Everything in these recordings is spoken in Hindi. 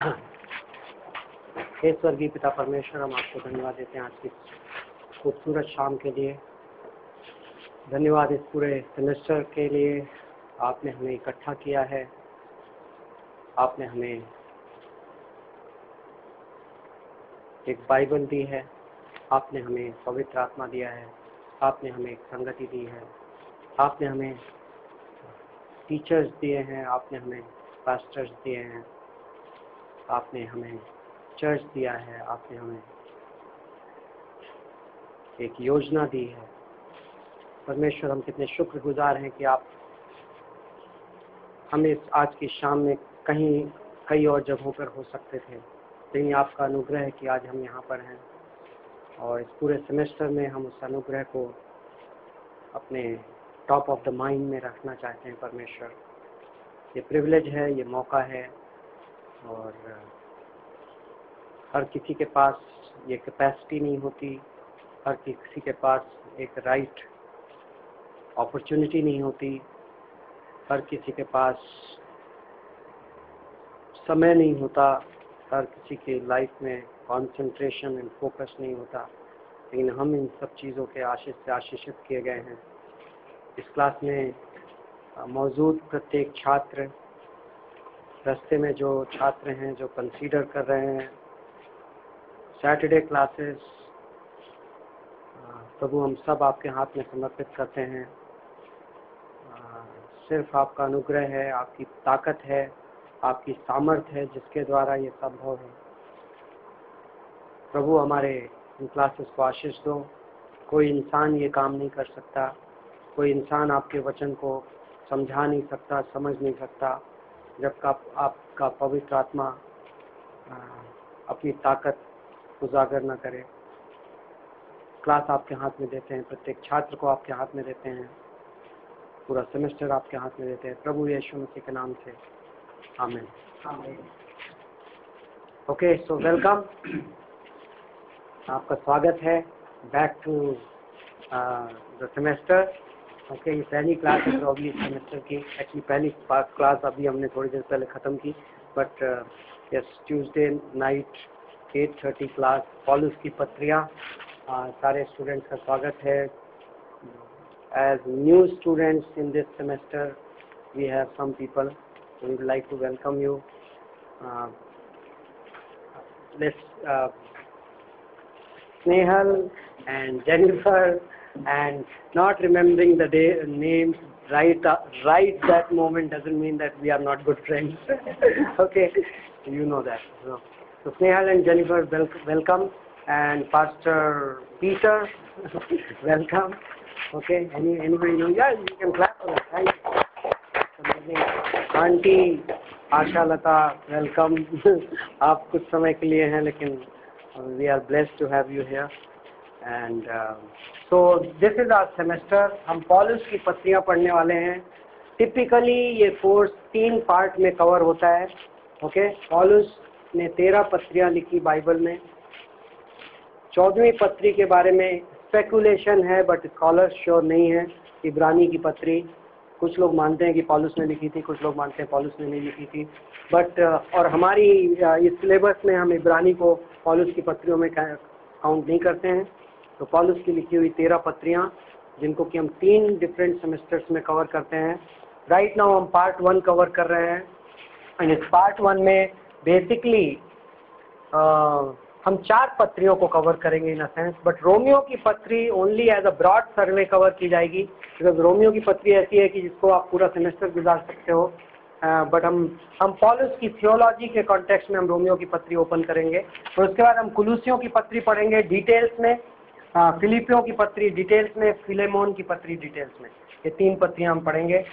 हे स्वर्गीय पिता परमेश्वर, हम आपको धन्यवाद देते हैं आज की खूबसूरत शाम के लिए। धन्यवाद इस पूरे सेमेस्टर के लिए। आपने हमें इकट्ठा किया है, आपने हमें एक बाइबल दी है, आपने हमें पवित्र आत्मा दिया है, आपने हमें एक संगति दी है, आपने हमें टीचर्स दिए हैं, आपने हमें पास्टर्स दिए हैं, आपने हमें चर्च दिया है, आपने हमें एक योजना दी है। परमेश्वर, हम कितने शुक्रगुजार हैं कि आप हमें आज की शाम में कई और जगहों पर हो सकते थे, लेकिन आपका अनुग्रह है कि आज हम यहाँ पर हैं और इस पूरे सेमेस्टर में हम उस अनुग्रह को अपने टॉप ऑफ द माइंड में रखना चाहते हैं। परमेश्वर, ये प्रिविलेज है, ये मौका है और हर किसी के पास ये कैपेसिटी नहीं होती, हर किसी के पास एक राइट अपॉर्चुनिटी नहीं होती, हर किसी के पास समय नहीं होता, हर किसी की लाइफ में कंसंट्रेशन एंड फोकस नहीं होता, लेकिन हम इन सब चीज़ों के आशीष से आशीषित किए गए हैं। इस क्लास में मौजूद प्रत्येक छात्र, रास्ते में जो छात्र हैं जो कंसीडर कर रहे हैं सैटरडे क्लासेस, प्रभु हम सब आपके हाथ में समर्पित करते हैं। सिर्फ आपका अनुग्रह है, आपकी ताकत है, आपकी सामर्थ्य है जिसके द्वारा ये संभव है। प्रभु, हमारे इन क्लासेस को आशीष दो। कोई इंसान ये काम नहीं कर सकता, कोई इंसान आपके वचन को समझा नहीं सकता, समझ नहीं सकता जब आपका पवित्र आत्मा अपनी ताकत उजागर न करे। क्लास आपके हाथ में देते हैं, प्रत्येक छात्र को आपके हाथ में देते हैं, पूरा सेमेस्टर आपके हाथ में देते हैं प्रभु यीशु मसीह के नाम से, आमीन। ओके, सो वेलकम, आपका स्वागत है back to the semester. Okay, ये पहली क्लास है प्रॉब्ली सेमेस्टर की। एक्चुअली पहली क्लास अभी हमने थोड़ी देर पहले ख़त्म की, but yes, Tuesday night 8:30 class पौलुस की पत्रियाँ। सारे स्टूडेंट्स का स्वागत है। As new students in this semester we have some people, so we would like to welcome you. Snehal and Jennifer, and not remembering the names right that moment doesn't mean that we are not good friends. Okay, you know that. So Snehal and Jennifer, welcome, and Pastor Peter, welcome. Okay, anybody know? Yeah, you can clap for that. Thank you. Aunty Asha Lata, welcome. आप कुछ समय के लिए हैं, लेकिन we are blessed to have you here. And so this is our semester. हम पौलुस की पत्रियां पढ़ने वाले हैं। टिपिकली ये कोर्स 3 पार्ट में कवर होता है। ओके, पौलुस ने 13 पत्रियां लिखी बाइबल में। 14वीं पत्री के बारे में स्पेकुलेशन है, बट स्कॉलर्स श्योर नहीं है। इब्रानी की पत्री कुछ लोग मानते हैं कि पौलुस ने लिखी थी, कुछ लोग मानते हैं पौलुस ने नहीं लिखी थी, बट और हमारी इस सिलेबस में हम इब्रानी को पौलुस की पत्रियों में काउंट नहीं करते हैं। तो पौलुस की लिखी हुई 13 पत्रियां, जिनको कि हम 3 डिफरेंट सेमेस्टर्स में कवर करते हैं। राइट नाउ हम पार्ट 1 कवर कर रहे हैं, एंड इस पार्ट 1 में बेसिकली हम 4 पत्रियों को कवर करेंगे इन अ सेंस, बट रोमियो की पत्री only as a broad survey cover की जाएगी, बिकॉज रोमियो की पत्री ऐसी है कि जिसको आप पूरा सेमेस्टर गुजार सकते हो। बट हम पौलुस की थियोलॉजी के कॉन्टेक्स्ट में हम रोमियो की पत्री ओपन करेंगे, और उसके बाद हम कुलूसियों की पत्री पढ़ेंगे डिटेल्स में, फिलिपियों की पत्री डिटेल्स में, फिलेमोन की पत्री डिटेल्स में। ये 3 पत्रियां हम पढ़ेंगे।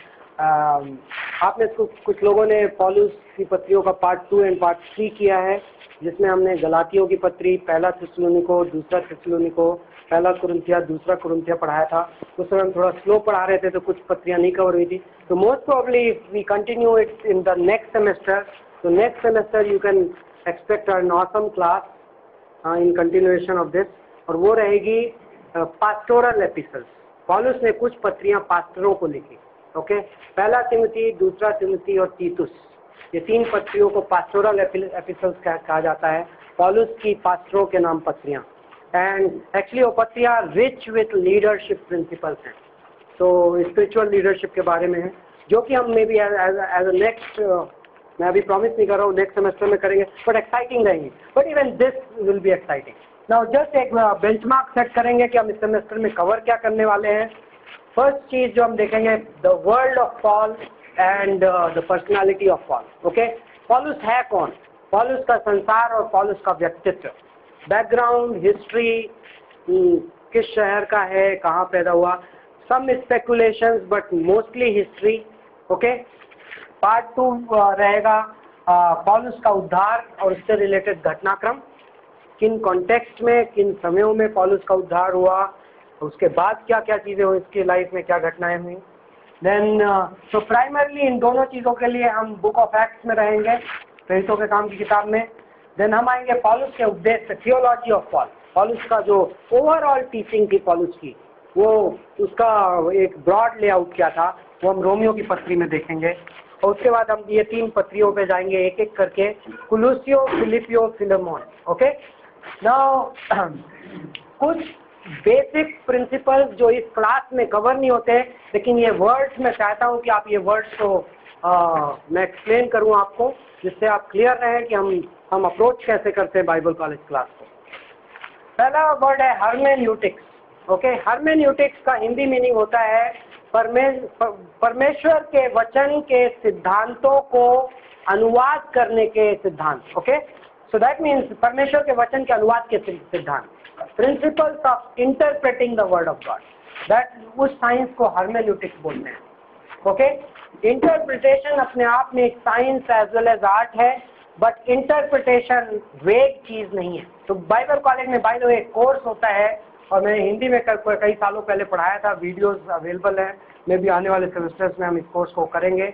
आपने कुछ लोगों ने पौलुस की पत्रियों का पार्ट 2 एंड पार्ट 3 किया है, जिसमें हमने गलातियों की पत्री, पहला थिस्सलुनीको, दूसरा थिस्सलुनीको, पहला कुरिन्थिया, दूसरा कुरिन्थिया पढ़ाया था। उस समय हम थोड़ा स्लो पढ़ा रहे थे, तो कुछ पत्रियां नहीं कवर हुई थी। तो most probably we continue it in the next semester. So next semester you can expect an awesome class in continuation of this, और वो रहेगी पास्टोरल एपिसल्स। पौलुस ने कुछ पत्रियां पास्टरों को लिखी। ओके, पहला तिमोथी, दूसरा तिमोथी और तीतुस। ये 3 पत्रियों को पास्टोरल एपिसोड्स कहा जाता है, पौलुस की पास्टरों के नाम पत्रियां। एंड एक्चुअली वो पत्रियां रिच विथ लीडरशिप प्रिंसिपल्स हैं, तो स्पिरिचुअल लीडरशिप के बारे में है, जो कि हम maybe as a next, मैं अभी प्रॉमिस नहीं कर रहा हूँ नेक्स्ट सेमेस्टर में करेंगे, बट एक्साइटिंग रहेंगी। But even this will be exciting. Now just एक बेंचमार्क सेट करेंगे कि हम इस सेमेस्टर में कवर क्या करने वाले हैं। फर्स्ट चीज जो हम देखेंगे, the world of Paul and the personality of Paul. Okay, पौलुस है कौन, पौलुस का संसार और पौलुस का व्यक्तित्व, बैकग्राउंड, हिस्ट्री, किस शहर का है, कहाँ पैदा हुआ, some speculations but mostly history. Okay, part 2 रहेगा पौलुस का उद्धार और उससे रिलेटेड घटनाक्रम, किन कॉन्टेक्स्ट में, किन समयों में पौलुस का उद्धार हुआ, उसके बाद क्या क्या चीज़ें हुई, इसकी लाइफ में क्या घटनाएं हुई। देन तो प्राइमरली इन दोनों चीज़ों के लिए हम बुक ऑफ एक्ट्स में रहेंगे, प्रेरितों के काम की किताब में। देन हम आएंगे पौलुस के उद्देश्य, थियोलॉजी ऑफ पॉल, पौलुस का जो ओवरऑल टीचिंग थी पौलुस की, वो उसका एक ब्रॉड लेआउट क्या था, वो हम रोमियो की पत्री में देखेंगे। और उसके बाद हम ये 3 पत्रियों पे जाएंगे एक एक करके, कुलुसियो, फिलिपियो, फिलेमोन। ओके, नाउ कुछ बेसिक प्रिंसिपल्स जो इस क्लास में कवर नहीं होते, लेकिन ये वर्ड्स मैं चाहता हूँ कि आप ये वर्ड्स को मैं एक्सप्लेन करूँ आपको, जिससे आप क्लियर रहें कि हम अप्रोच कैसे करते हैं बाइबल कॉलेज क्लास को। पहला वर्ड है हर्मेन्यूटिक्स। ओके, हर्मेन्यूटिक्स का हिंदी मीनिंग होता है परमेश्वर के वचन के सिद्धांतों को अनुवाद करने के सिद्धांत। ओके, सो दैट मीन्स परमेश्वर के वचन के अनुवाद के सिद्धांत, principles of interpreting the word of God, that उस साइंस को हर्मेन्यूटिक्स बोलते हैं। ओके, इंटरप्रिटेशन अपने आप में एक science as well as art है, बट इंटरप्रिटेशन वेग चीज नहीं है। तो बाइबल कॉलेज में बाय द वे एक कोर्स होता है, और मैंने हिंदी में कई सालों पहले पढ़ाया था, वीडियोस अवेलेबल है, मे भी आने वाले सेमेस्टर्स में हम इस कोर्स को करेंगे,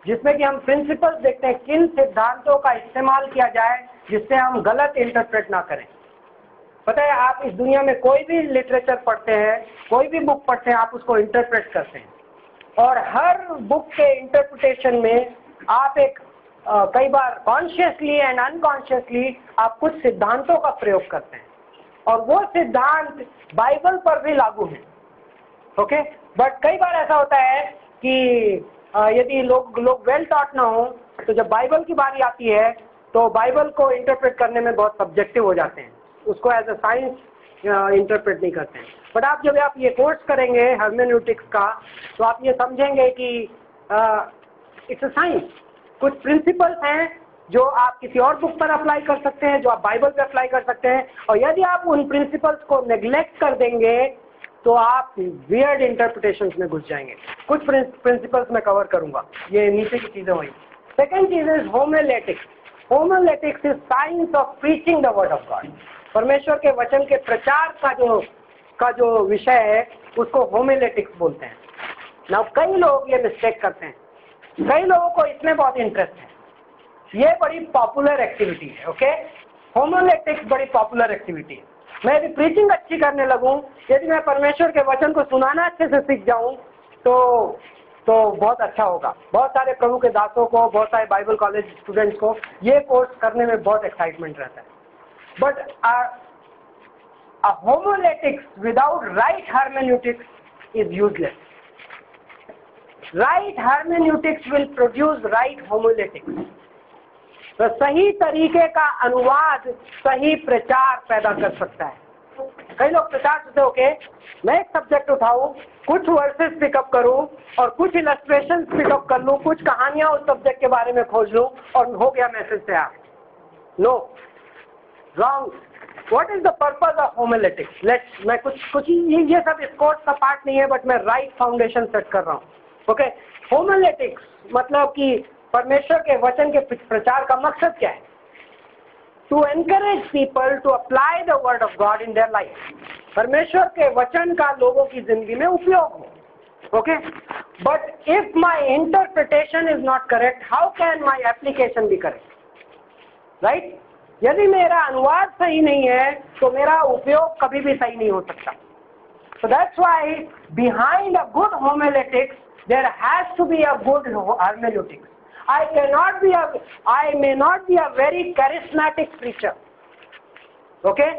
जिसमें कि हम प्रिंसिपल्स देखते हैं, किन सिद्धांतों का इस्तेमाल किया जाए जिससे हम गलत इंटरप्रेट ना करें। पता है, आप इस दुनिया में कोई भी लिटरेचर पढ़ते हैं, कोई भी बुक पढ़ते हैं, आप उसको इंटरप्रेट करते हैं, और हर बुक के इंटरप्रिटेशन में आप एक कई बार कॉन्शियसली एंड अनकॉन्शियसली आप कुछ सिद्धांतों का प्रयोग करते हैं, और वो सिद्धांत बाइबल पर भी लागू है। ओके, बट कई बार ऐसा होता है कि यदि लोग वेल टॉट ना हो, तो जब बाइबल की बारी आती है तो बाइबल को इंटरप्रेट करने में बहुत सब्जेक्टिव हो जाते हैं, उसको एज अ साइंस इंटरप्रेट नहीं करते हैं। बट जब आप ये कोर्स करेंगे हर्मेन्यूटिक्स का, तो आप ये समझेंगे कि इट्स अ साइंस, कुछ प्रिंसिपल्स हैं जो आप किसी और बुक पर अप्लाई कर सकते हैं, जो आप बाइबल पे अप्लाई कर सकते हैं, और यदि आप उन प्रिंसिपल्स को नेग्लेक्ट कर देंगे तो आप वियर्ड इंटरप्रिटेशंस में घुस जाएंगे। कुछ प्रिंसिपल्स मैं कवर करूंगा, ये नीचे की चीजें हुई। सेकेंड चीज is homiletics. Homiletics is science of preaching the word of God. परमेश्वर के वचन के प्रचार का जो विषय है उसको होमिलेटिक्स बोलते हैं। नाउ कई लोग ये मिस्टेक करते हैं, कई लोगों को इसमें बहुत इंटरेस्ट है, ये बड़ी पॉपुलर एक्टिविटी है। ओके, होमिलेटिक्स बड़ी पॉपुलर एक्टिविटी है। मैं यदि प्रीचिंग अच्छी करने लगूं, यदि मैं परमेश्वर के वचन को सुनाना अच्छे से सीख जाऊं, तो बहुत अच्छा होगा। बहुत सारे प्रभु के दासों को, बहुत सारे बाइबल कॉलेज स्टूडेंट्स को ये कोर्स करने में बहुत एक्साइटमेंट रहता है। But a homiletics without right hermeneutics is useless. Right hermeneutics will produce right homiletics. तो सही तरीके का अनुवाद सही प्रचार पैदा कर सकता है। कई लोग प्रचार करते हैं, ओके मैं एक सब्जेक्ट उठाऊं, कुछ वर्सेस पिकअप करूं और कुछ इलस्ट्रेशंस पिकअप कर लूं, कुछ कहानियां उस सब्जेक्ट के बारे में खोज लूं और हो गया मैसेज तैयार। No, wrong. What is the purpose of homiletics? मैं कुछ ये सब इस कोर्स का पार्ट नहीं है, बट मैं राइट फाउंडेशन सेट कर रहा हूं। ओके, होमिलेटिक्स मतलब कि परमेश्वर के वचन के प्रचार का मकसद क्या है? To encourage people to apply the word of God in their life. परमेश्वर के वचन का लोगों की जिंदगी में उपयोग हो। Okay, but if my interpretation is not correct, how can my application be correct? Right? यदि मेरा अनुवाद सही नहीं है तो मेरा उपयोग कभी भी सही नहीं हो सकता। So that's why behind a good homiletics there has to be a good hermeneutics. I may not be a very charismatic preacher. Okay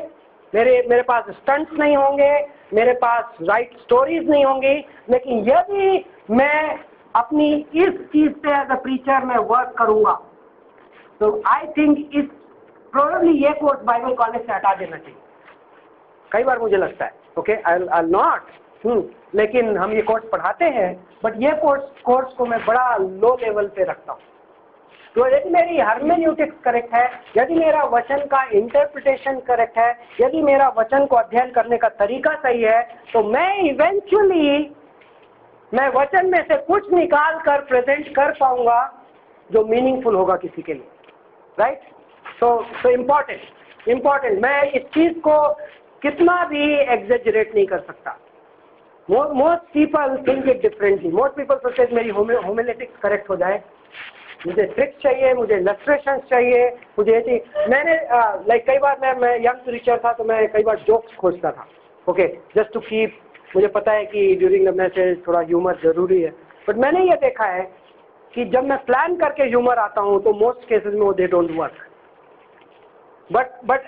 मेरे पास स्टंट्स नहीं होंगे, मेरे पास राइट स्टोरीज नहीं होंगी, लेकिन यदि मैं अपनी इस चीज पे एज अ प्रीचर में वर्क करूंगा तो आई थिंक इस प्रोबेबली ये कोर्स बाइबल कॉलेज से हटा देना चाहिए। कई बार मुझे लगता है ओके आई नॉट लेकिन हम ये कोर्स पढ़ाते हैं, बट ये कोर्स को मैं बड़ा लो लेवल पे रखता हूँ। तो यदि मेरी हर्मेन्यूटिक्स करेक्ट है, यदि मेरा वचन का इंटरप्रिटेशन करेक्ट है, यदि मेरा वचन को अध्ययन करने का तरीका सही है, तो मैं इवेंचुअली मैं वचन में से कुछ निकाल कर प्रेजेंट कर पाऊंगा जो मीनिंगफुल होगा किसी के लिए, राइट? सो इम्पोर्टेंट मैं इस चीज को कितना भी एग्जेजरेट नहीं कर सकता। Most people think it differently. Most people सोचते मेरी होमिलेटिक्स करेक्ट हो जाए, मुझे ट्रिक्स चाहिए, मुझे इलस्ट्रेशंस चाहिए, मुझे मैंने लाइक कई बार मैं यंग प्रीचर था तो मैं कई बार जोक्स खोजता था, ओके, जस्ट टू कीप। मुझे पता है कि ड्यूरिंग द मैसेज थोड़ा ह्यूमर जरूरी है, बट मैंने ये देखा है कि जब मैं प्लान करके ह्यूमर आता हूँ तो मोस्ट केसेस में वो दे डोंट वर्क। बट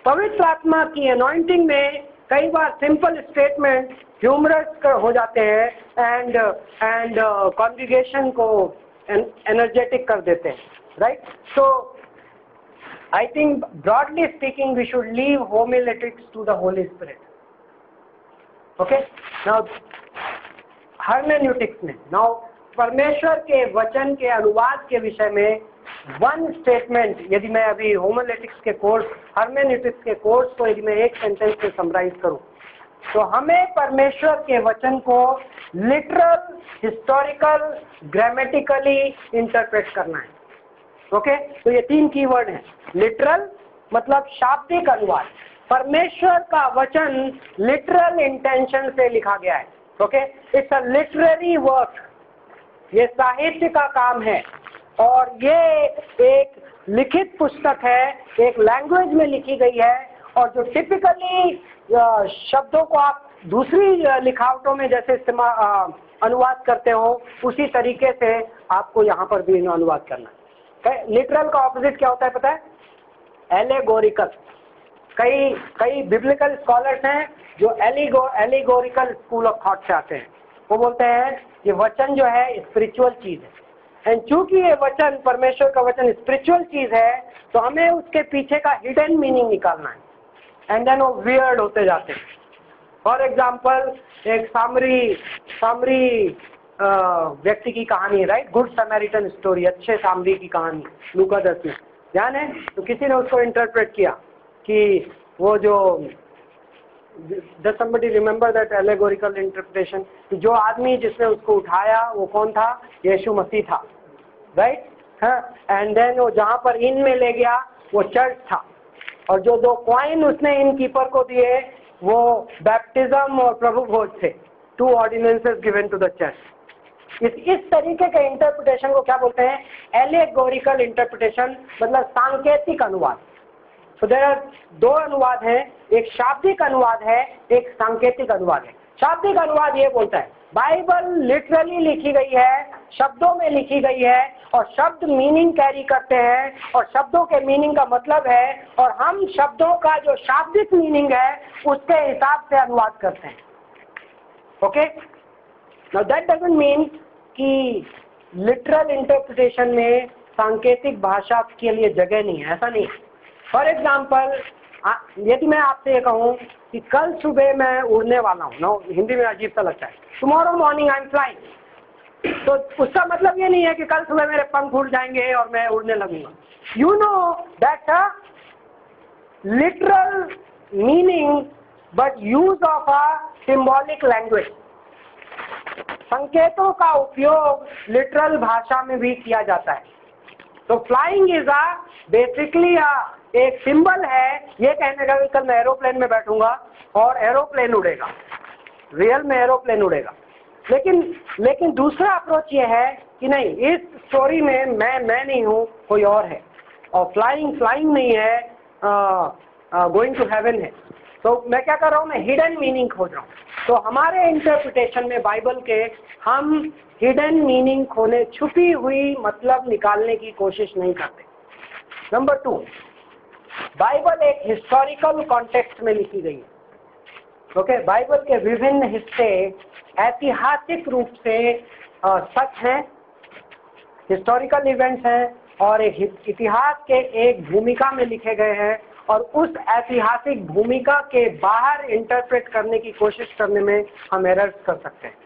पवित्र आत्मा की अनॉइंटिंग में कई बार सिंपल स्टेटमेंट ह्यूमरस हो जाते हैं एंड कॉन्ग्रीगेशन को एनर्जेटिक कर देते हैं, right? So I think broadly speaking we should leave homiletics to the Holy Spirit. Okay, now hermeneutics में, नाउ परमेश्वर के वचन के अनुवाद के विषय में वन स्टेटमेंट, यदि मैं अभी होमिलेटिक्स के कोर्स, हर्मेन्यूटिक्स के कोर्स को यदि मैं एक सेंटेंस में समराइज करूं तो हमें परमेश्वर के वचन को लिटरल, हिस्टोरिकल, ग्रामेटिकली इंटरप्रेट करना है। ओके, तो ये तीन कीवर्ड हैं। लिटरल मतलब शाब्दिक अनुवाद, परमेश्वर का वचन लिटरल इंटेंशन से लिखा गया है। Okay, it's a literary work, ये साहित्य का काम है और ये एक लिखित पुस्तक है, एक लैंग्वेज में लिखी गई है, और जो टिपिकली शब्दों को आप दूसरी लिखावटों में जैसे अनुवाद करते हो उसी तरीके से आपको यहाँ पर भी अनुवाद करना है। लिटरल का ऑपोजिट क्या होता है पता है? एलेगोरिकल। कई बिब्लिकल स्कॉलर्स हैं जो एलिगोरिकल स्कूल ऑफ थॉट से आते हैं। वो बोलते हैं ये वचन जो है स्पिरिचुअल चीज है, एंड चूंकि ये वचन, परमेश्वर का वचन स्पिरिचुअल चीज है, तो हमें उसके पीछे का हिडन मीनिंग निकालना है, एंड देन वो वियर्ड होते जाते हैं। फॉर एग्जाम्पल, एक सामरी व्यक्ति की कहानी, राइट, गुड समैरिटन स्टोरी, अच्छे सामरी की कहानी लूका 10 में, ध्यान है? तो किसी ने उसको इंटरप्रेट किया कि वो जो, does somebody remember that allegorical interpretation, कि जो आदमी जिसने उसको उठाया वो कौन था? यीशु मसीह था, राइट? हाँ, एंड देन वो जहाँ पर इन में ले गया वो चर्च था, और जो 2 कॉइन उसने इन कीपर को दिए वो बैप्टिज्म और प्रभु भोज थे, 2 ordinances given to the church. इस तरीके के इंटरप्रिटेशन को क्या बोलते हैं? एलेगोरिकल इंटरप्रिटेशन, मतलब सांकेतिक अनुवाद। तो देयर आर 2 अनुवाद हैं, एक शाब्दिक अनुवाद है, एक सांकेतिक अनुवाद है। शाब्दिक अनुवाद ये बोलता है बाइबल लिटरली लिखी गई है, शब्दों में लिखी गई है, और शब्द मीनिंग कैरी करते हैं, और शब्दों के मीनिंग का मतलब है, और हम शब्दों का जो शाब्दिक मीनिंग है उसके हिसाब से अनुवाद करते हैं। Okay, now that doesn't mean कि लिटरल इंटरप्रिटेशन में सांकेतिक भाषा के लिए जगह नहीं है, ऐसा नहीं है। फॉर एग्जाम्पल, यदि मैं आपसे ये कहूँ कि कल सुबह मैं उड़ने वाला हूँ, नो, हिंदी में अजीब सा लगता है, tomorrow morning I am flying, तो उसका मतलब ये नहीं है कि कल सुबह मेरे पंख उड़ जाएंगे और मैं उड़ने लगूंगा। You know that's a literal meaning but use of a symbolic language. संकेतों का उपयोग लिटरल भाषा में भी किया जाता है। तो फ्लाइंग इज बेसिकली एक सिंबल है ये कहने का कि कल मैं एरोप्लेन में बैठूंगा और एरोप्लेन उड़ेगा, रियल में एरोप्लेन उड़ेगा। लेकिन दूसरा अप्रोच ये है कि नहीं, इस स्टोरी में मैं नहीं हूँ, कोई और है, और फ्लाइंग नहीं है, गोइंग टू हेवन है। तो मैं क्या कर रहा हूँ? मैं हिडन मीनिंग खोज रहा हूँ। तो हमारे इंटरप्रिटेशन में बाइबल के हम हिडन मीनिंग खोने, छुपी हुई मतलब निकालने की कोशिश नहीं करते। नंबर 2, बाइबल एक हिस्टोरिकल कॉन्टेक्स्ट में लिखी गई है। ओके, बाइबल के विभिन्न हिस्से ऐतिहासिक रूप से सच हैं, हिस्टोरिकल इवेंट्स हैं और एक इतिहास के एक भूमिका में लिखे गए हैं, और उस ऐतिहासिक भूमिका के बाहर इंटरप्रेट करने की कोशिश करने में हम एरर्स कर सकते हैं।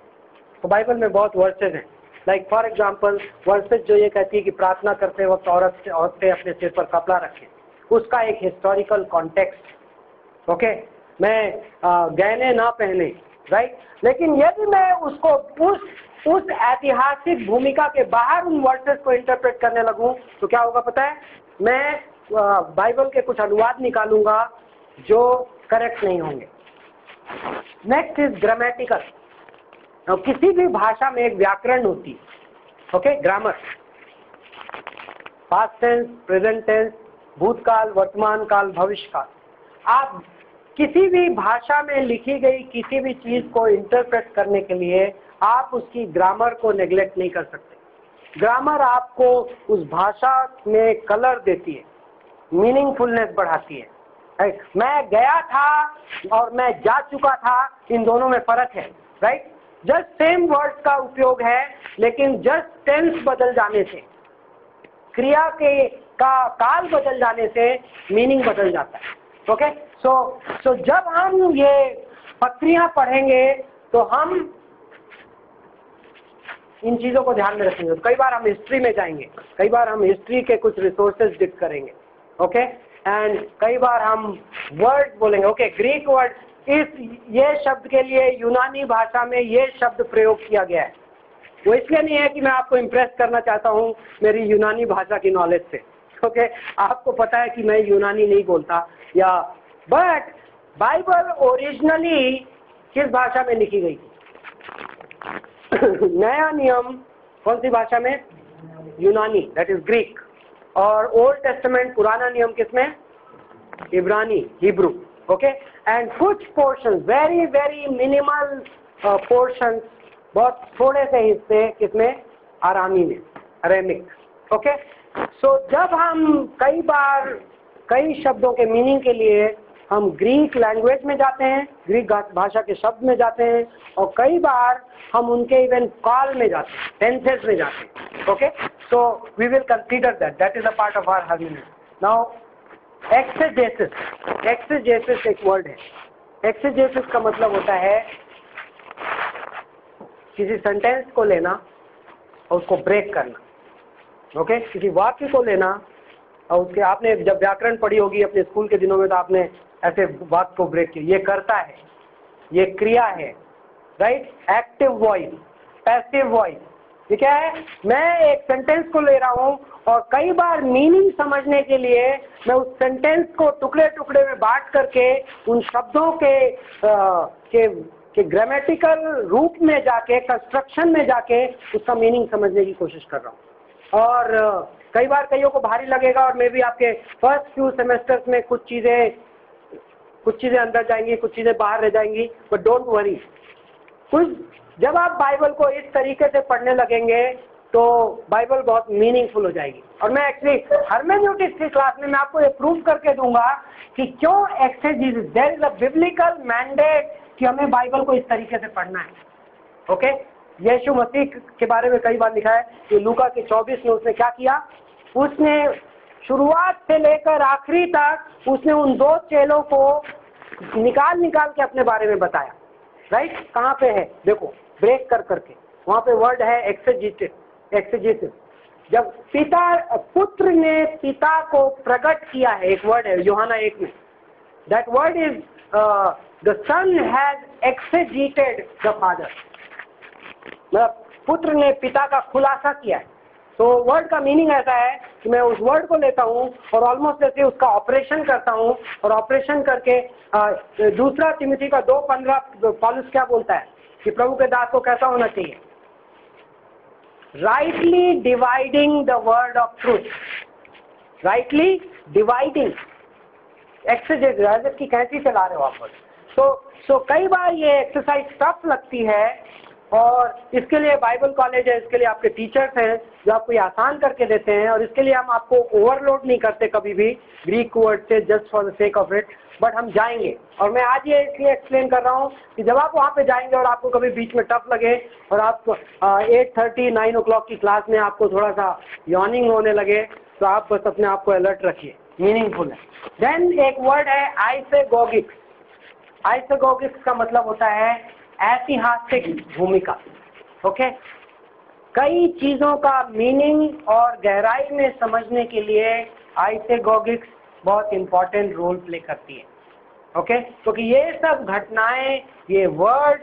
तो बाइबल में बहुत वर्सेज हैं, लाइक फॉर एग्जांपल वर्सेज जो ये कहती है कि प्रार्थना करते वक्त औरतें अपने सिर पर कपड़ा रखें, उसका एक हिस्टोरिकल कॉन्टेक्स्ट। ओके, मैं गहने ना पहने, राइट, लेकिन यदि मैं उसको उस ऐतिहासिक भूमिका के बाहर उन वर्सेस को इंटरप्रेट करने लगूं तो क्या होगा पता है, मैं बाइबल के कुछ अनुवाद निकालूंगा जो करेक्ट नहीं होंगे। Next is grammatical. किसी भी भाषा में एक व्याकरण होती है, okay, grammar, past tense, present tense, भूतकाल, वर्तमान काल, भविष्य काल। आप किसी भी भाषा में लिखी गई किसी भी चीज को इंटरप्रेट करने के लिए आप उसकी ग्रामर को नेग्लेक्ट नहीं कर सकते। ग्रामर आपको उस भाषा में कलर देती है, मीनिंगफुलनेस बढ़ाती है। मैं गया था और मैं जा चुका था, इन दोनों में फर्क है, राइट। जस्ट सेम वर्ड्स का उपयोग है, लेकिन जस्ट टेंस बदल जाने से, क्रिया के का काल बदल जाने से मीनिंग बदल जाता है। ओके, सो जब हम ये पत्रियां पढ़ेंगे तो हम इन चीजों को ध्यान में रखेंगे। कई बार हम हिस्ट्री में जाएंगे, कई बार हम हिस्ट्री के कुछ रिसोर्सेज डिक करेंगे, ओके, एंड कई बार हम वर्ड बोलेंगे। ओके, ग्रीक वर्ड, ये शब्द के लिए यूनानी भाषा में ये शब्द प्रयोग किया गया है। वो इसलिए नहीं है कि मैं आपको इम्प्रेस करना चाहता हूँ मेरी यूनानी भाषा की नॉलेज से, ओके, आपको पता है कि मैं यूनानी नहीं बोलता, या बट बाइबल ओरिजिनली किस भाषा में लिखी गई थी? नया नियम कौन सी भाषा में? यूनानी, दैट इज ग्रीक। और ओल्ड टेस्टामेंट, पुराना नियम किसमें? इब्रानी, हिब्रू। ओके, एंड कुछ portion, very very minimal portion, बहुत थोड़े से हिस्से किसमें? आरामी में, अरेमिक। ओके, सो जब हम कई बार कई शब्दों के मीनिंग के लिए हम ग्रीक लैंग्वेज में जाते हैं, ग्रीक भाषा के शब्द में जाते हैं, और कई बार हम उनके इवन काल में जाते हैं, टेंसेस में जाते हैं। Okay, so we will consider that is a part of our hermeneutics. Now exegesis, exegesis एक वर्ड है। एक्सेजेसिस का मतलब होता है किसी सेंटेंस को लेना और उसको ब्रेक करना। ओके, किसी वाक्य को लेना और उसके, आपने जब व्याकरण पढ़ी होगी अपने स्कूल के दिनों में तो आपने ऐसे वाक्य को ब्रेक किया, ये करता है, ये क्रिया है, right. Active voice, passive voice, ये क्या है? मैं एक सेंटेंस को ले रहा हूँ और कई बार मीनिंग समझने के लिए मैं उस सेंटेंस को टुकड़े टुकड़े में बांट करके उन शब्दों के ग्रामेटिकल रूप में जाके, कंस्ट्रक्शन में जाके उसका मीनिंग समझने की कोशिश कर रहा हूँ। और कई बार कईयों को भारी लगेगा, और मे भी आपके फर्स्ट फ्यू सेमेस्टर्स में कुछ चीजें अंदर जाएंगी, कुछ चीजें बाहर रह जाएंगी, बट डोंट वरी। कुछ जब आप बाइबल को इस तरीके से पढ़ने लगेंगे तो बाइबल बहुत मीनिंगफुल हो जाएगी। और मैं एक्चुअली हर्मेन्यूटिक्स की क्लास में मैं आपको ये प्रूव करके दूंगा कि क्यों exegesis, there is a biblical mandate कि हमें बाइबल को इस तरीके से पढ़ना है। ओके, यीशु मसीह के बारे में कई बार लिखा है कि लूका के 24 में उसने क्या किया? उसने शुरुआत से लेकर आखिरी तक उसने उन 2 चेलों को निकाल के अपने बारे में बताया, राइट। कहाँ पे है? देखो, ब्रेक कर करके वहां पे वर्ड है एक्सेजेसिस। जब पुत्र ने पिता को प्रकट किया है, एक वर्ड है यूहन्ना 1 में, that word is the son has exegeted the father, मतलब पुत्र ने पिता का खुलासा किया है। तो वर्ड का मीनिंग ऐसा है कि मैं उस वर्ड को लेता हूँ और ऑलमोस्ट ऐसे उसका ऑपरेशन करता हूँ, और ऑपरेशन करके दूसरा तिमोथी का 2:15 पौलुस क्या बोलता है कि प्रभु के दास को कैसा होना चाहिए? Rightly dividing the word of truth, rightly dividing. एक्सेजेसिस की कैंची चला रहे हो आप? सो कई बार ये एक्सरसाइज टफ लगती है, और इसके लिए बाइबल कॉलेज है, इसके लिए आपके टीचर्स हैं जो आपको ये आसान करके देते हैं, और इसके लिए हम आपको ओवरलोड नहीं करते कभी भी ग्रीक वर्ड से just for the sake of it, but हम जाएंगे। और मैं आज ये इसलिए एक्सप्लेन कर रहा हूँ कि जब आप वहाँ पे जाएंगे और आपको कभी बीच में टफ लगे और आप 8:30 9 o'clock की क्लास में आपको थोड़ा सा यॉर्निंग होने लगे, तो आप बस अपने आप को अलर्ट रखिए, मीनिंगफुल है। देन एक वर्ड है आइसेगोगिक्स। आइसेगोगिक्स का मतलब होता है ऐतिहासिक भूमिका। ओके, कई चीजों का मीनिंग और गहराई में समझने के लिए आइसेगोगिक्स बहुत इंपॉर्टेंट रोल प्ले करती है। ओके, क्योंकि ये सब घटनाएं, ये वर्ड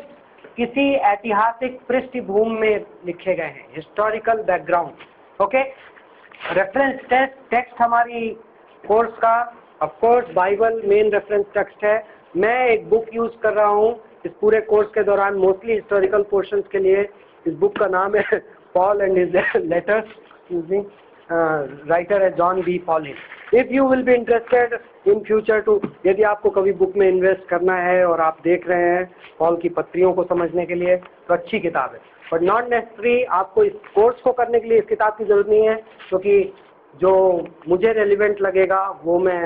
किसी ऐतिहासिक पृष्ठभूमि में लिखे गए हैं, historical background. Okay, reference text हमारी कोर्स का of course Bible main reference text है। मैं एक बुक यूज कर रहा हूँ इस पूरे कोर्स के दौरान, मोस्टली हिस्टोरिकल पोर्शंस के लिए। इस बुक का नाम है Paul and his letters, writer है John B Polhill. If you will be interested in future too, यदि आपको कभी बुक में इन्वेस्ट करना है और आप देख रहे हैं पॉल की पत्रियों को समझने के लिए, तो अच्छी किताब है, बट नॉट नेसेसरी आपको इस कोर्स को करने के लिए इस किताब की जरूरत नहीं है, क्योंकि जो मुझे रेलिवेंट लगेगा वो मैं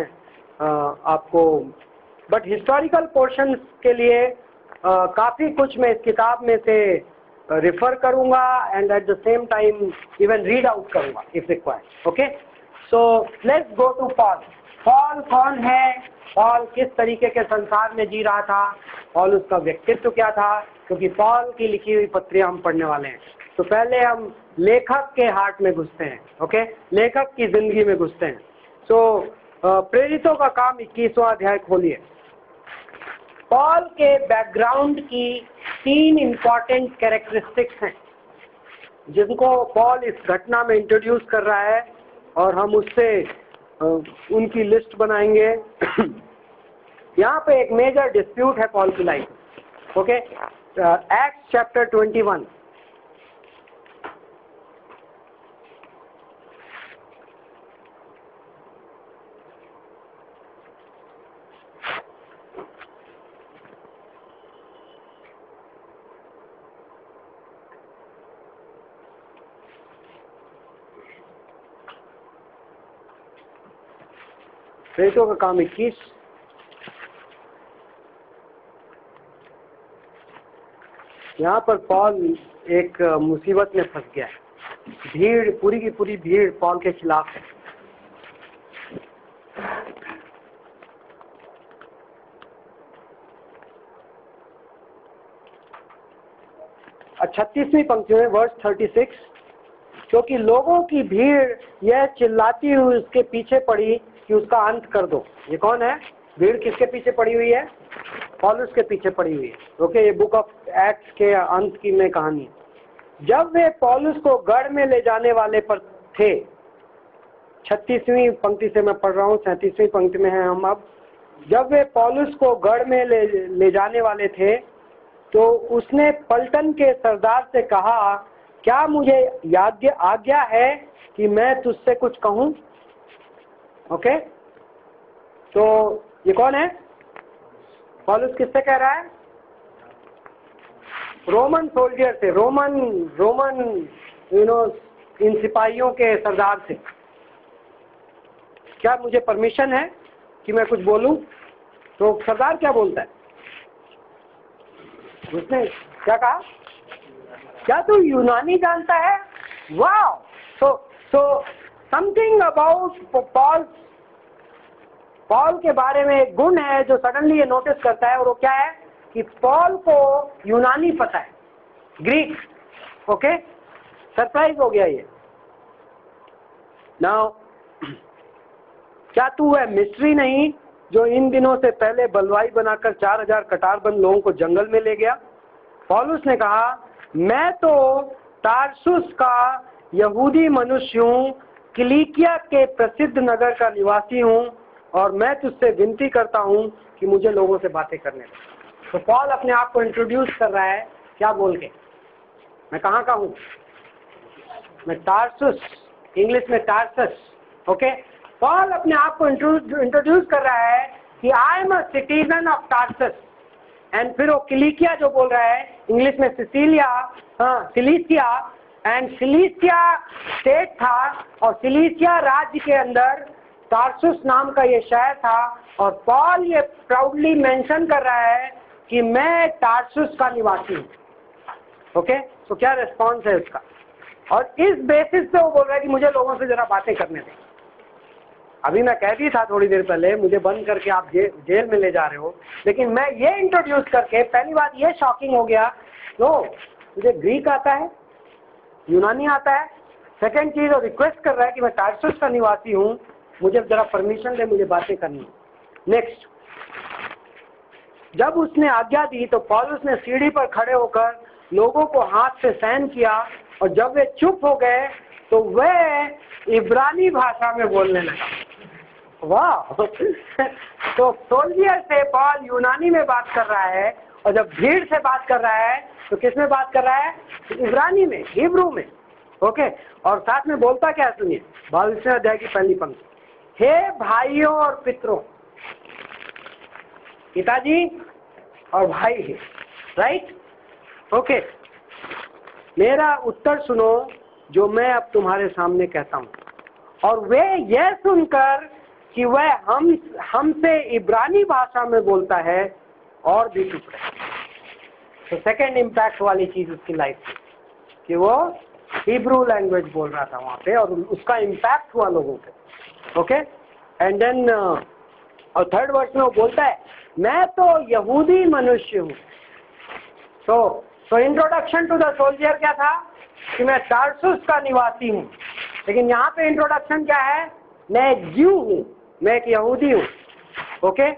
आपको, बट हिस्टोरिकल पोर्शंस के लिए काफ़ी कुछ मैं इस किताब में से रिफर करूंगा and at the same time even read out करूंगा if required. Okay, so let's go to Paul. Paul कौन है? पॉल किस तरीके के संसार में जी रहा था? पॉल उसका व्यक्तित्व क्या था? क्योंकि पॉल की लिखी हुई पत्रियां हम पढ़ने वाले हैं, तो पहले हम लेखक के हार्ट में घुसते हैं। ओके, लेखक की जिंदगी में घुसते हैं। सो प्रेरितों का काम 21वां अध्याय खोलिए। पॉल के बैकग्राउंड की 3 इंपॉर्टेंट कैरेक्टरिस्टिक्स हैं जिनको पॉल इस घटना में इंट्रोड्यूस कर रहा है, और हम उससे उनकी लिस्ट बनाएंगे। यहाँ पे एक मेजर डिस्प्यूट है पॉल की लाइफ। Okay, acts chapter 21। प्रेरितों का काम 21। यहाँ पर पॉल एक मुसीबत में फंस गया है। भीड़, पूरी की पूरी भीड़ पॉल के खिलाफ है। और 36वीं पंक्ति में वर्स 36, क्योंकि लोगों की भीड़ यह चिल्लाती हुई उसके पीछे पड़ी कि उसका अंत कर दो। ये कौन है? भीड़ किसके पीछे पड़ी हुई है? पौलुस के पीछे पड़ी हुई है। ओके, ये बुक ऑफ एक्ट्स के अंत की में कहानी। जब वे पौलुस को गढ़ में ले जाने वाले पर थे, 36वीं पंक्ति से मैं पढ़ रहा हूँ, 37वीं पंक्ति में है हम अब। जब वे पौलुस को गढ़ में ले जाने वाले थे, तो उसने पलटन के सरदार से कहा, क्या मुझे आज्ञा है कि मैं तुझसे कुछ कहूँ? ओके, तो ये कौन है? पौलुस किससे कह रहा है? रोमन सोल्जर से, रोमन इन सिपाहियों के सरदार से। क्या मुझे परमिशन है कि मैं कुछ बोलूं? तो सरदार क्या बोलता है? उसने क्या कहा? क्या तू यूनानी जानता है? वाह! सो समथिंग अबाउट पॉल के बारे में एक गुण है जो सडनली ये नोटिस करता है, और वो क्या है कि पॉल को यूनानी पता है, ग्रीक। ओके, सरप्राइज हो गया ये। नाउ, क्या तू है मिस्री नहीं जो इन दिनों से पहले बलवाई बनाकर 4000 कटारबंद लोगों को जंगल में ले गया? पौलुस ने कहा, मैं तो तारसुस का यहूदी मनुष्य हूँ, किलिकिया के प्रसिद्ध नगर का निवासी हूँ, और मैं तुझसे विनती करता हूँ कि मुझे लोगों से बातें करने दे। तो पॉल अपने आप को इंट्रोड्यूस कर रहा है, क्या बोल के? मैं कहाँ का हूँ? मैं तारसुस, इंग्लिश में टारसस। ओके, पॉल अपने आप को इंट्रोड्यूस कर रहा है कि I am a citizen of tarsus. And फिर वो किलिकिया जो बोल रहा है, इंग्लिश में सिसिलिया, हाँ सिलिसिया, एंड सिलिसिया स्टेट था, और सिलिसिया राज्य के अंदर तारसुस नाम का ये शहर था, और पॉल ये प्राउडली मेंशन कर रहा है कि मैं तारसुस का निवासी हूँ। ओके, तो क्या रिस्पॉन्स है उसका? और इस बेसिस पे वो बोल रहा है कि मुझे लोगों से जरा बातें करने दें। अभी मैं कह दी था थोड़ी देर पहले, मुझे बंद करके आप जेल में ले जा रहे हो, लेकिन मैं ये इंट्रोड्यूस करके पहली बात ये शॉकिंग हो गया, तो मुझे ग्रीक आता है, यूनानी आता है, सेकंड चीज वो रिक्वेस्ट कर रहा है कि मैं तारसुस का निवासी हूँ, मुझे जरा परमिशन दे, मुझे बातें करनी। नेक्स्ट, जब उसने आज्ञा दी तो पौलुस ने सीढ़ी पर खड़े होकर लोगों को हाथ से सहन किया, और जब वे चुप हो गए तो वह इब्रानी भाषा में बोलने लगा। वाह! तो सोल्जियर से पॉल यूनानी में बात कर रहा है, और जब भीड़ से बात कर रहा है तो किस में बात कर रहा है? इब्रानी में, हिब्रू में। ओके, और साथ में बोलता क्या, सुनिए 22वें अध्याय की पहली पंक्ति, हे भाइयों और पितरों, पिताजी और भाई है, राइट? ओके, मेरा उत्तर सुनो जो मैं अब तुम्हारे सामने कहता हूं। और वे यह सुनकर कि वह हमसे इब्रानी भाषा में बोलता है और भी चुप रहे। तो सेकेंड इम्पैक्ट वाली चीज उसकी लाइफ में कि वो हिब्रू लैंग्वेज बोल रहा था वहां पे, और उसका इम्पैक्ट हुआ लोगों पे। ओके, एंड देन और थर्ड वर्स में वो बोलता है मैं तो यहूदी मनुष्य हूँ। तो इंट्रोडक्शन टू द सोल्जियर क्या था कि मैं तारसुस का निवासी हूँ, लेकिन यहाँ पे इंट्रोडक्शन क्या है? मैं एक ज्यू हूँ, मैं एक यहूदी हूँ। ओके,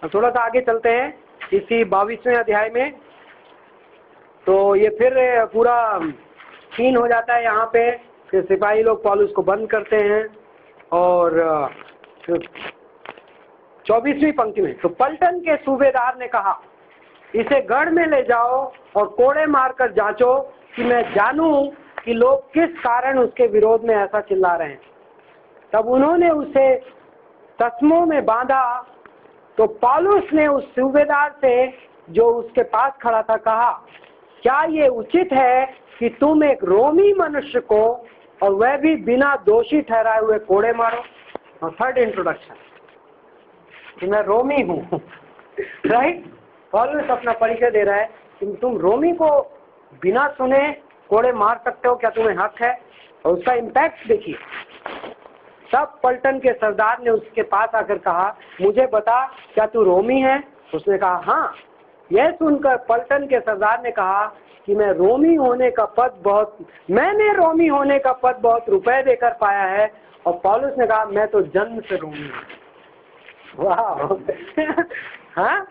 अब थोड़ा सा आगे चलते हैं इसी 22वें अध्याय में। तो ये फिर पूरा सीन हो जाता है यहाँ पे, फिर सिपाही लोग पौलुस को बंद करते हैं, और 24वीं पंक्ति में, तो पलटन के सूबेदार ने कहा इसे गढ़ में ले जाओ और कोड़े मारकर जांचो कि मैं जानूं कि लोग किस कारण उसके विरोध में ऐसा चिल्ला रहे हैं। तब उन्होंने उसे तस्मों में बांधा। तो पौलुस ने उस सूबेदार से जो उसके पास खड़ा था कहा, क्या ये उचित है कि तुम एक रोमी मनुष्य को, और वह भी बिना दोषी ठहराए हुए, कोड़े मारो? और थर्ड इंट्रोडक्शन कि मैं रोमी हूँ, राइट? पौलुस अपना परिचय दे रहा है कि तुम रोमी को बिना सुने कोड़े मार सकते हो, क्या तुम्हें हक है? और उसका इम्पैक्ट देखिए। तब पलटन के सरदार ने उसके पास आकर कहा, मुझे बता क्या तू रोमी है? उसने कहा हाँ। यह सुनकर पलटन के सरदार ने कहा कि मैंने रोमी होने का पद बहुत रुपए देकर पाया है। और पौलुस ने कहा मैं तो जन्म से रोमी हूँ। वाह! हाँ?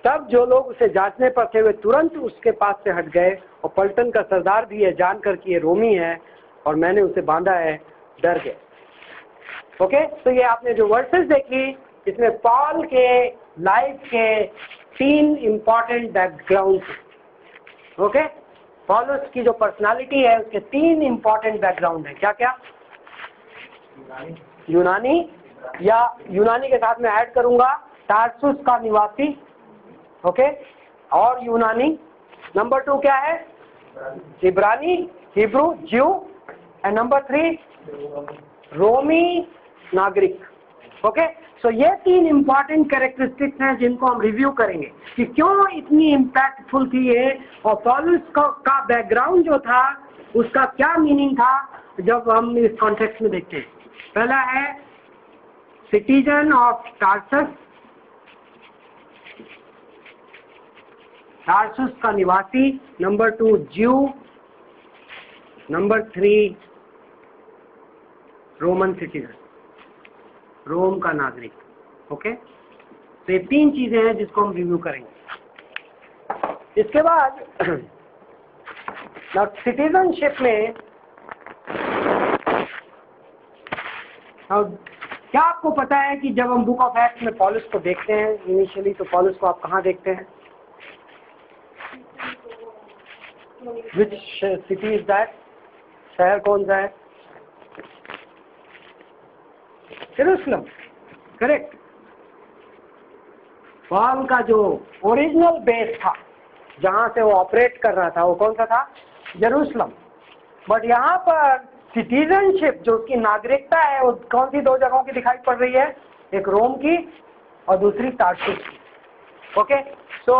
तब जो लोग उसे जांचने पर थे वे तुरंत उसके पास से हट गए, और पलटन का सरदार भी यह जानकर कि ये रोमी है और मैंने उसे बांधा है, डर गए। ओके, तो ये आपने जो वर्सेस देखी, इसमें पॉल के लाइफ के 3 इंपॉर्टेंट बैकग्राउंड। ओके, पॉलुस की जो पर्सनालिटी है उसके 3 इंपॉर्टेंट बैकग्राउंड है। क्या क्या? यूनानी, या यूनानी के साथ में ऐड करूंगा तारसुस का निवासी। ओके, और यूनानी। नंबर 2 क्या है? इब्रानी, हिब्रू, ज्यू। एंड नंबर 3 रोमी नागरिक। ओके, सो ये 3 इंपॉर्टेंट कैरेक्टरिस्टिक्स हैं जिनको हम रिव्यू करेंगे कि क्यों इतनी इम्पैक्टफुल थी ये, और पौलुस का बैकग्राउंड जो था उसका क्या मीनिंग था जब हम इस कॉन्टेक्स्ट में देखते हैं। पहला है सिटीजन ऑफ टारसस, टारसुस का निवासी। नंबर 2 ज्यू। नंबर 3 रोमन सिटीजन, रोम का नागरिक। ओके, तो ये 3 चीजें हैं जिसको हम रिव्यू करेंगे। इसके बाद सिटीजनशिप में क्या आपको पता है कि जब हम बुक ऑफ एक्ट्स में पौलुस को देखते हैं इनिशियली, तो पौलुस को आप कहाँ देखते हैं? Which city is that? शहर कौन सा है? Jerusalem, correct. पॉल का जो ओरिजिनल बेस था, जहां से वो ऑपरेट कर रहा था, वो कौन सा था? जेरूसलम। बट यहाँ पर सिटीजनशिप, जो उसकी नागरिकता है, वो कौन सी दो जगहों की दिखाई पड़ रही है? एक रोम की और दूसरी टार्सुस की। ओके, सो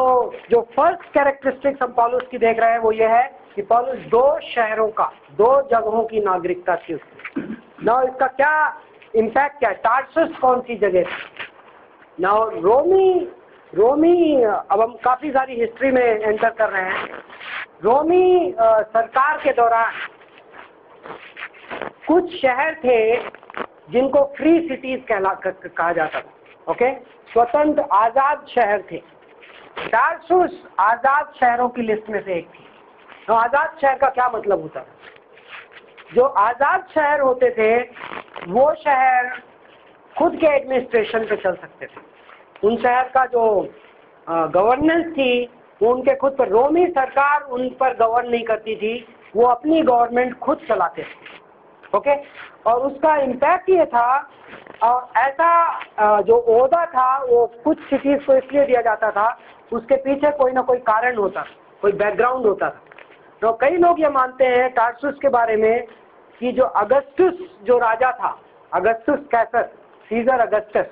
जो फर्स्ट कैरेक्टरिस्टिक्स हम पौलुस की देख रहे हैं वो ये है कि पौलुस दो शहरों का, दो जगहों की नागरिकता थी उसकी। नाउ इसका क्या इम्पैक्ट क्या है? टार्सुस कौन सी जगह थी? नाउ रोमी अब हम काफी सारी हिस्ट्री में एंटर कर रहे हैं। रोमी सरकार के दौरान कुछ शहर थे जिनको फ्री सिटीज कहा जाता था। ओके, स्वतंत्र आजाद शहर थे। टार्सुस आजाद शहरों की लिस्ट में से एक थी। तो आजाद शहर का क्या मतलब होता है? जो आजाद शहर होते थे वो शहर खुद के एडमिनिस्ट्रेशन पे चल सकते थे। उन शहर का जो गवर्नेंस थी वो उनके खुद पर, रोमी सरकार उन पर गवर्न नहीं करती थी, वो अपनी गवर्नमेंट खुद चलाते थे। ओके, और उसका इम्पैक्ट ये था, ऐसा जो ओहदा था वो कुछ सिटीज को इसलिए दिया जाता था, उसके पीछे कोई ना कोई कारण होता, कोई बैकग्राउंड होता था। तो कई लोग ये मानते हैं टार्सुस के बारे में कि जो अगस्टस जो राजा था, अगस्टस कैसर, सीजर अगस्टस,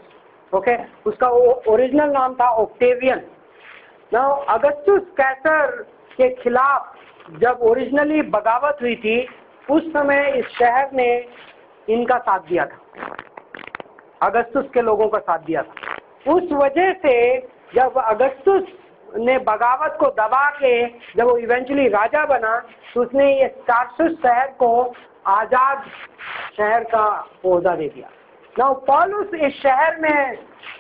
ओके, उसका ओरिजिनल नाम था ओक्टेवियन। नाउ अगस्टस कैसर के खिलाफ जब ओरिजिनली बगावत हुई थी, उस समय इस शहर ने इनका साथ दिया था, अगस्तुस के लोगों का साथ दिया था। उस वजह से जब अगस्तुस ने बगावत को दबा के जब वो इवेंचुअली राजा बना, तो उसने ये टार्सुस शहर को आजाद शहर का ओहदा दे दिया। नाउ पौलुस इस शहर में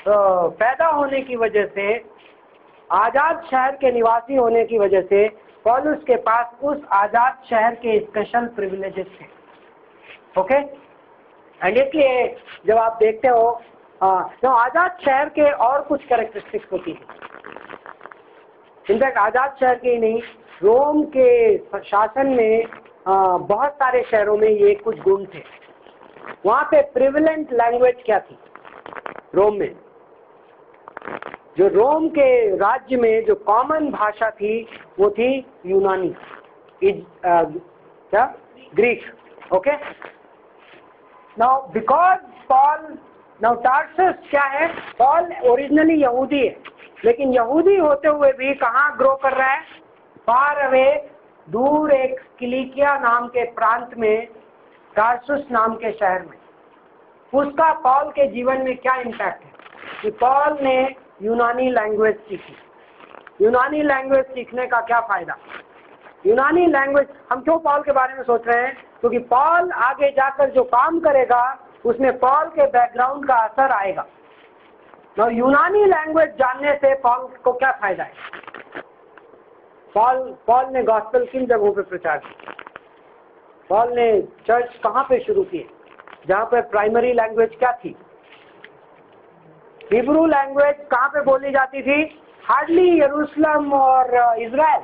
पैदा होने की वजह से, आजाद शहर के निवासी होने की वजह से, पौलुस के पास उस आजाद शहर के स्पेशल प्रिविलेजेस थे। ओके, एंड इसलिए जब आप देखते हो तो आजाद शहर के और कुछ कैरेक्टरिस्टिक्स होती है। इनफैक्ट आजाद शहर के ही नहीं, रोम के शासन में बहुत सारे शहरों में ये कुछ गुण थे। वहां पे प्रिविलेंट लैंग्वेज क्या थी? रोम में, जो रोम के राज्य में जो कॉमन भाषा थी वो थी यूनानी, क्या? Greek. Okay, now because Paul, now tarsus क्या है? पॉल ओरिजिनली यहूदी है, लेकिन यहूदी होते हुए भी कहाँ ग्रो कर रहा है? फार अवे, दूर एक किलिकिया नाम के प्रांत में, टार्सुस नाम के शहर में। उसका पॉल के जीवन में क्या इम्पैक्ट है कि पॉल ने यूनानी लैंग्वेज सीखी। यूनानी लैंग्वेज सीखने का क्या फायदा? यूनानी लैंग्वेज, हम क्यों पॉल के बारे में सोच रहे हैं? क्योंकि पॉल आगे जाकर जो काम करेगा उसमें पॉल के बैकग्राउंड का असर आएगा। और यूनानी लैंग्वेज जानने से पॉल को क्या फायदा है? पॉल ने गॉस्पेल किन जगहों पे प्रचार किया? पॉल ने चर्च कहाँ पे शुरू किए? जहाँ पे प्राइमरी लैंग्वेज क्या थी? हिब्रू लैंग्वेज कहाँ पे बोली जाती थी? हार्डली यरूशलेम और इजराइल।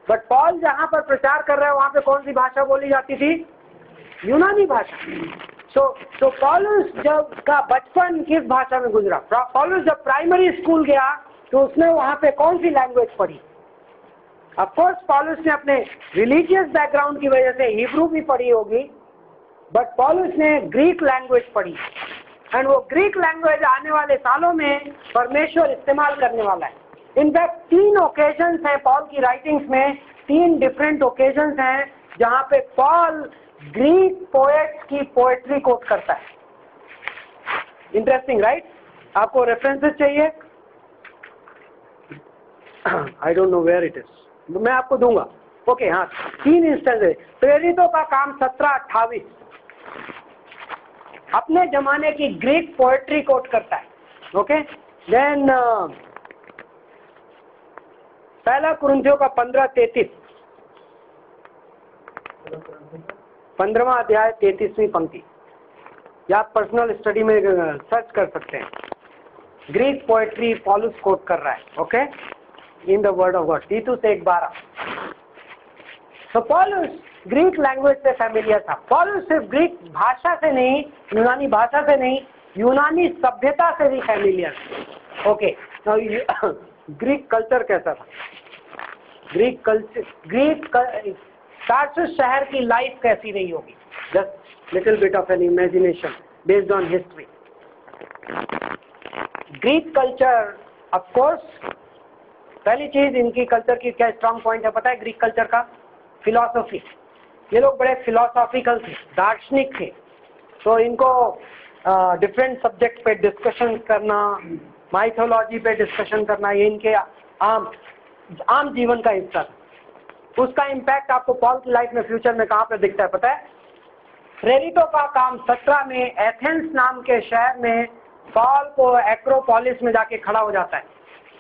बट पॉल जहाँ पर प्रचार कर रहे हैं वहाँ पे कौन सी भाषा बोली जाती थी? यूनानी भाषा। सो पॉलुस जब का बचपन किस भाषा में गुजरा? पॉलुस जब प्राइमरी स्कूल गया तो उसने वहाँ पे कौन सी लैंग्वेज पढ़ी? ऑफ कोर्स पॉलुस ने अपने रिलीजियस बैकग्राउंड की वजह से हिब्रू भी पढ़ी होगी, बट पॉलुस ने ग्रीक लैंग्वेज पढ़ी। एंड वो ग्रीक लैंग्वेज आने वाले सालों में परमेश्वर इस्तेमाल करने वाला है। इनफैक्ट 3 ओकेजन्स हैं पॉल की राइटिंग्स में, 3 डिफरेंट ओकेजन्स हैं जहाँ पे पॉल ग्रीक पोएट्स की पोएट्री कोट करता है। Interesting, right? आपको रेफरेंसेस चाहिए? I don't know where it is, मैं आपको दूंगा। ओके, हाँ, 3 इंस्टेंस है। प्रेरितों का काम 17-28 अपने जमाने की ग्रीक पोएट्री कोट करता है। ओके, देन पहला कुरिन्थियों का 15-33, 15वां अध्याय 33वीं पंक्ति, या आप पर्सनल स्टडी में सर्च कर सकते हैं। ग्रीक पोएट्री पॉलुस कोट कर रहा है। Okay, in the word of God, तीतुस 1:12। तो पॉलुस ग्रीक लैंग्वेज से फैमिलियर था। पॉलुस सिर्फ ग्रीक भाषा से नहीं, यूनानी भाषा से नहीं, यूनानी सभ्यता से भी फैमिलियर। ओके, ग्रीक कल्चर कैसा था? टार्सस शहर की लाइफ कैसी नहीं होगी? Just little bit of N imagination based on history. Greek culture of course, पहली चीज इनकी कल्चर की क्या स्ट्रांग पॉइंट है पता है ग्रीक कल्चर का? फिलॉसफी. ये लोग बड़े फिलोसॉफिकल थे, दार्शनिक थे. तो इनको डिफरेंट सब्जेक्ट पे डिस्कशन करना, माइथोलॉजी पे डिस्कशन करना, ये इनके आम जीवन का हिस्सा था. उसका इम्पैक्ट आपको पॉल की लाइफ में फ्यूचर में कहाँ पे दिखता है पता है? प्रेरितों का काम 17 में एथेंस नाम के शहर में पॉल को एक्रोपोलिस में जाके खड़ा हो जाता है.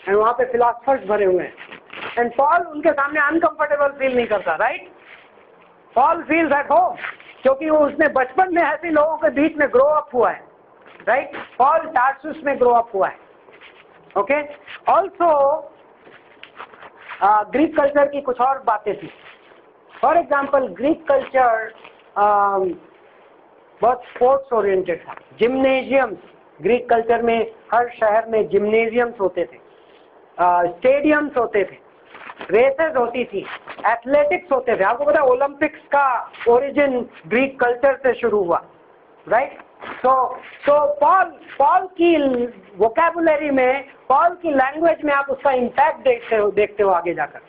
एंड वहाँ पे फिलोसफर्स भरे हुए हैं. एंड पॉल उनके सामने अनकंफर्टेबल फील नहीं करता. Right? Paul feels at home, क्योंकि वो उसने बचपन में ऐसे लोगों के बीच में ग्रो अप हुआ है. राइट? पॉल टार्सुस में ग्रो अप हुआ है. ओके. ऑल्सो ग्रीक कल्चर की कुछ और बातें थी. फॉर एग्जाम्पल ग्रीक कल्चर बहुत स्पोर्ट्स ओरिएंटेड था. जिम्नेजियम्स, ग्रीक कल्चर में हर शहर में जिम्नेजियम्स होते थे, स्टेडियम्स होते थे, रेसेस होती थी, एथलेटिक्स होते थे. आपको पता है ओलंपिक्स का ओरिजिन ग्रीक कल्चर से शुरू हुआ. राइट? सो पॉल की वोकैबुलरी में, पॉल की लैंग्वेज में आप उसका इम्पैक्ट देखते हो आगे जाकर.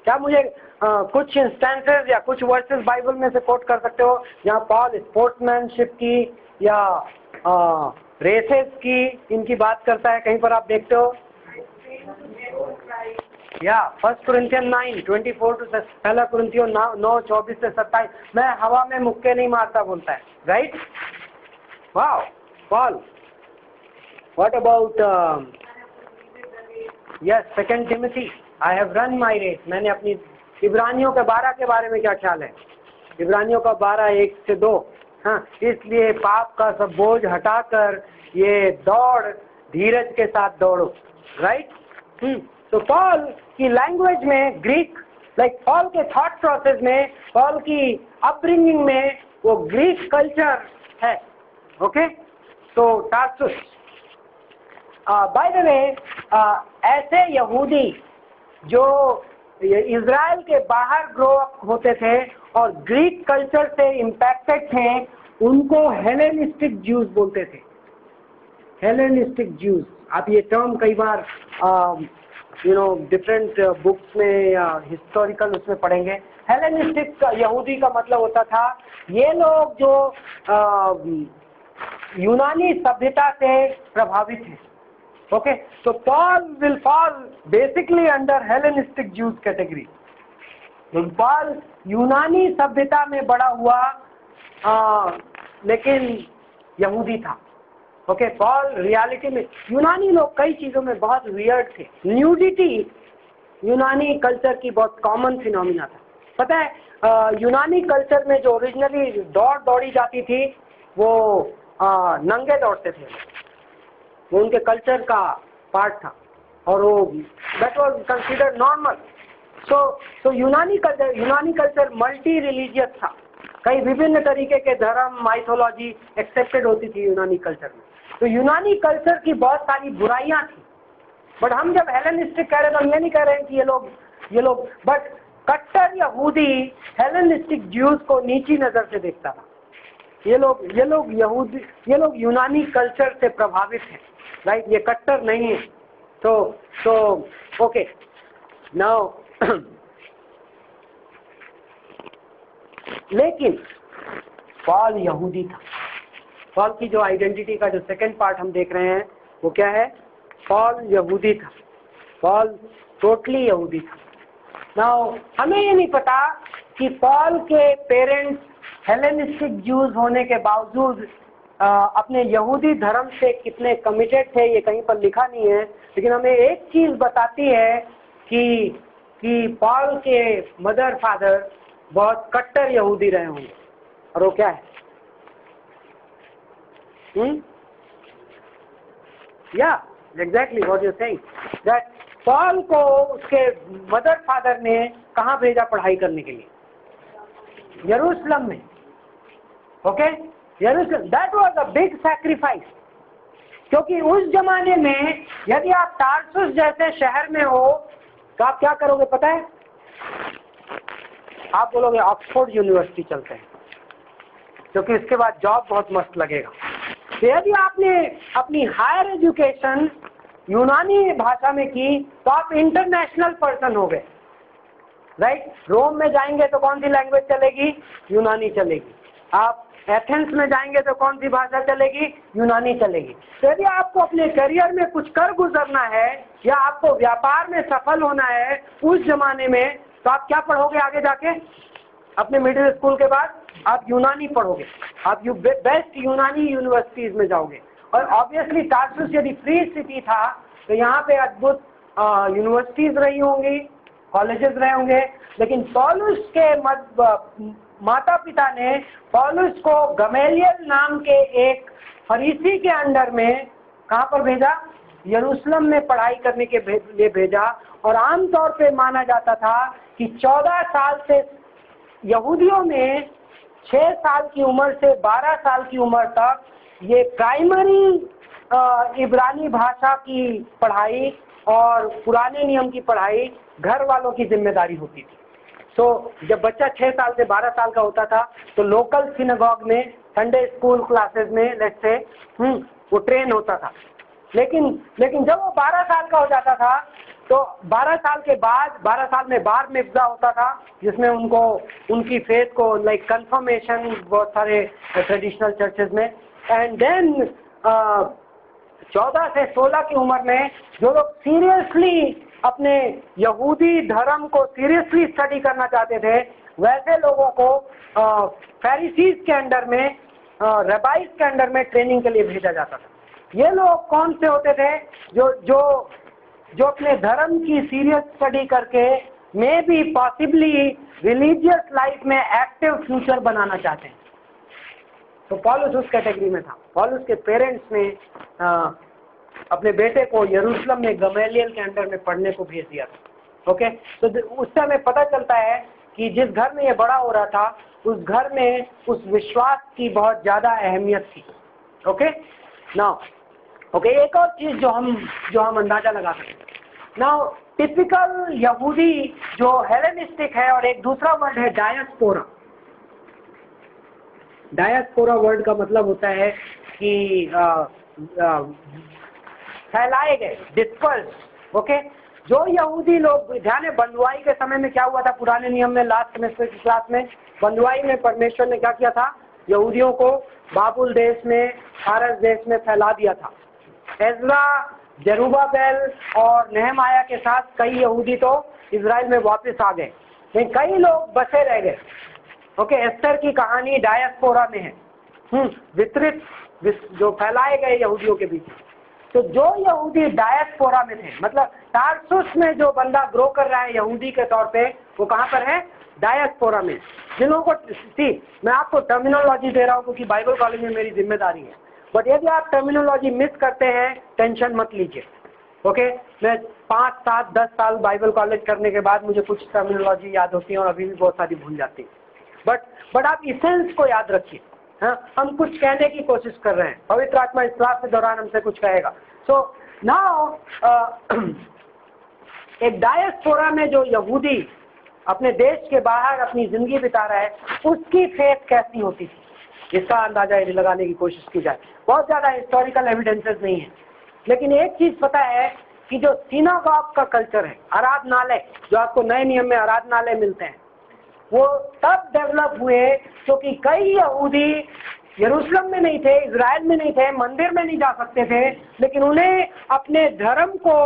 क्या मुझे कुछ इंस्टेंसेस या कुछ वर्सेस बाइबल में से कोट कर सकते हो जहाँ पॉल स्पोर्ट्समैनशिप की या रेसेस की इनकी बात करता है? कहीं पर आप देखते हो? या 1 Corinthians 9:24 to 1 Corinthians 9:24 से 27, मैं हवा में मुक्के नहीं मारता बोलता है. Right? Wow. Paul. What about yes 2 Timothy, I have run my race. मैंने अपनी इब्रानियों के 12 के बारे में क्या ख्याल है? इब्रानियों का 12:1-2. हाँ, इसलिए पाप का सब बोझ हटाकर ये दौड़ धीरज के साथ दौड़ो. राइट? तो पॉल की लैंग्वेज में ग्रीक, लाइक पॉल के थॉट प्रोसेस में, पॉल की अपब्रिंगिंग में वो ग्रीक कल्चर है. ओके. तो टार्सुस, बाय द वे, ऐसे यहूदी जो इज़राइल के बाहर ग्रो अप होते थे और ग्रीक कल्चर से इम्पैक्टेड थे, उनको हेलेनिस्टिक ज्यूज बोलते थे. Hellenistic Jews. आप ये टर्म कई बार डिफरेंट बुक्स में या हिस्टोरिकल उसमें पढ़ेंगे. हेलेनिस्टिक यहूदी का मतलब होता था ये लोग जो यूनानी सभ्यता से प्रभावित हैं. ओके. तो Paul will fall basically under Hellenistic Jews category. Paul यूनानी सभ्यता में बड़ा हुआ लेकिन यहूदी था. ओके. पॉल रियलिटी में, यूनानी लोग कई चीजों में बहुत वियर्ड थे. न्यूडिटी यूनानी कल्चर की बहुत कॉमन फिनोमिना था. पता है यूनानी कल्चर में जो ओरिजिनली दौड़ी जाती थी वो नंगे दौड़ते थे. वो उनके कल्चर का पार्ट था और वो दैट वाज कंसीडर्ड नॉर्मल. सो यूनानी कल्चर मल्टी रिलीजियस था. कई विभिन्न तरीके के धर्म, माइथोलॉजी एक्सेप्टेड होती थी यूनानी कल्चर में. तो यूनानी कल्चर की बहुत सारी बुराइयां थी. बट हम जब हेलेनिस्टिक कह रहे हैं तो हम ये नहीं कह रहे हैं कि ये लोग बट कट्टर यहूदी हेलेनिस्टिक ज्यूज को नीची नजर से देखता था. ये लोग यूनानी कल्चर से प्रभावित हैं. राइट? ये कट्टर नहीं है. तो ओके. नाउ लेकिन पॉल यहूदी था. पॉल की जो आइडेंटिटी का जो सेकंड पार्ट हम देख रहे हैं वो क्या है? पॉल यहूदी था. पॉल टोटली यहूदी था. नाउ हमें ये नहीं पता कि पॉल के पेरेंट्स हेलेनिस्टिक ज्यूज होने के बावजूद अपने यहूदी धर्म से कितने कमिटेड थे, ये कहीं पर लिखा नहीं है. लेकिन हमें एक चीज बताती है कि पॉल के मदर फादर बहुत कट्टर यहूदी रहे होंगे. और वो क्या है? या exactly what you saying, that Paul को उसके मदर फादर ने कहाँ भेजा पढ़ाई करने के लिए? यरूशलेम में. ओके. यरूशलेम. That was a big sacrifice. क्योंकि उस जमाने में यदि आप टार्सुस जैसे शहर में हो तो आप क्या करोगे पता है? आप बोलोगे ऑक्सफोर्ड यूनिवर्सिटी चलते हैं, क्योंकि इसके बाद जॉब बहुत मस्त लगेगा। तो यदि आपने अपनी हायर एजुकेशन यूनानी भाषा में की तो आप इंटरनेशनल पर्सन हो गए, राइट? रोम में जाएंगे तो कौन सी लैंग्वेज चलेगी? यूनानी चलेगी। आप एथेंस में जाएंगे तो कौन सी भाषा चलेगी? यूनानी चलेगी। तो यदि आपको अपने करियर में कुछ कर गुजरना है या आपको व्यापार में सफल होना है उस जमाने में, तो आप क्या पढ़ोगे आगे जाके? अपने मिडिल स्कूल के बाद आप यूनानी पढ़ोगे, आप बेस्ट यूनानी यूनिवर्सिटीज में जाओगे। और ऑब्वियसली टार्सुस यदि फ्री सिटी था तो यहाँ पे अद्भुत यूनिवर्सिटीज रही होंगी, कॉलेजेस रहे होंगे। लेकिन पौलुस के माता पिता ने पौलुस को गमलीएल नाम के एक फरीसी के अंडर में कहाँ पर भेजा? यरूशलेम में पढ़ाई करने के लिए भेजा। और आमतौर पे माना जाता था कि 14 साल से यहूदियों में 6 साल की उम्र से 12 साल की उम्र तक ये प्राइमरी इब्रानी भाषा की पढ़ाई और पुराने नियम की पढ़ाई घर वालों की जिम्मेदारी होती थी। तो जब बच्चा 6 साल से 12 साल का होता था तो लोकल सिनेगॉग में, संडे स्कूल क्लासेस में लेट्स से वो ट्रेन होता था। लेकिन जब वो 12 साल का हो जाता था तो 12 साल के बाद 12 साल में बार मिफ्जा होता था, जिसमें उनको उनकी फेथ को लाइक कंफर्मेशन बहुत सारे ट्रेडिशनल चर्चेज में। एंड देन 14 से 16 की उम्र में जो लोग सीरियसली अपने यहूदी धर्म को सीरियसली स्टडी करना चाहते थे वैसे लोगों को फैरिसीज के अंडर में, रबाइज के अंडर में ट्रेनिंग के लिए भेजा जाता था। ये लोग कौन से होते थे? जो अपने धर्म की सीरियस स्टडी करके may be possibly religious life में एक्टिव फ्यूचर बनाना चाहते हैं। तो पौलुस उस कैटेगरी में था। पौलुस के पेरेंट्स ने अपने बेटे को यरूशलेम में गमलीएल के अंडर में पढ़ने को भेज दिया था। ओके, तो उससे हमें पता चलता है कि जिस घर में ये बड़ा हो रहा था उस घर में उस विश्वास की बहुत ज्यादा अहमियत थी। ओके नाउ, ओके, एक और चीज जो हम अंदाजा लगा सकते हैं। नाउ टिपिकल यहूदी जो हेलेनिस्टिक है, और एक दूसरा वर्ड है डायस्पोरा। डायस्पोरा वर्ड का मतलब होता है कि फैलाए गए, डिस्पर्स। ओके, जो यहूदी लोग, ध्यान है बंधुआई के समय में क्या हुआ था? पुराने नियम में लास्ट सेमेस्टर की क्लास में बंधुआई में परमेश्वर ने क्या किया था? यहूदियों को बाबुल देश में, फारस देश में फैला दिया था। एजरा, जरूबाबेल और नेहमाया के साथ कई यहूदी तो इजराइल में वापस आ गए, लेकिन कई लोग बसे रह गए। ओके, एस्तर की कहानी डायस्पोरा में है, वितरित जो फैलाए गए यहूदियों के बीच। तो जो यहूदी डायस्पोरा में थे, मतलब टार्सुस में जो बंदा ग्रो कर रहा है यहूदी के तौर पे, वो कहाँ पर है? डायस्पोरा में। जिन लोगों को मैं आपको टर्मिनोलॉजी दे रहा हूँ क्योंकि बाइबल कॉलेज में मेरी जिम्मेदारी है, बट यदि आप टर्मिनोलॉजी मिस करते हैं टेंशन मत लीजिए। ओके, मैं 5, 7, 10 साल बाइबल कॉलेज करने के बाद मुझे कुछ टर्मिनोलॉजी याद होती है और अभी भी बहुत सारी भूल जाती है। बट आप इसेंस को याद रखिए। हाँ, हम कुछ कहने की कोशिश कर रहे हैं, पवित्र आत्मा इस क्लास के दौरान हमसे कुछ कहेगा। सो नाउ एक डायस्पोरा में जो यहूदी अपने देश के बाहर अपनी जिंदगी बिता रहा है, उसकी फेथ कैसी होती थी, इसका अंदाजा यदि लगाने की कोशिश की जाए। बहुत ज्यादा हिस्टोरिकल एविडेंसेस नहीं है, लेकिन एक चीज पता है कि जो सिनागॉग का कल्चर है, आराधनालय, जो आपको नए नियम में आराधनालय मिलते हैं, वो तब डेवलप हुए क्योंकि कई यहूदी यरूशलेम में नहीं थे, इजराइल में नहीं थे, मंदिर में नहीं जा सकते थे, लेकिन उन्हें अपने धर्म को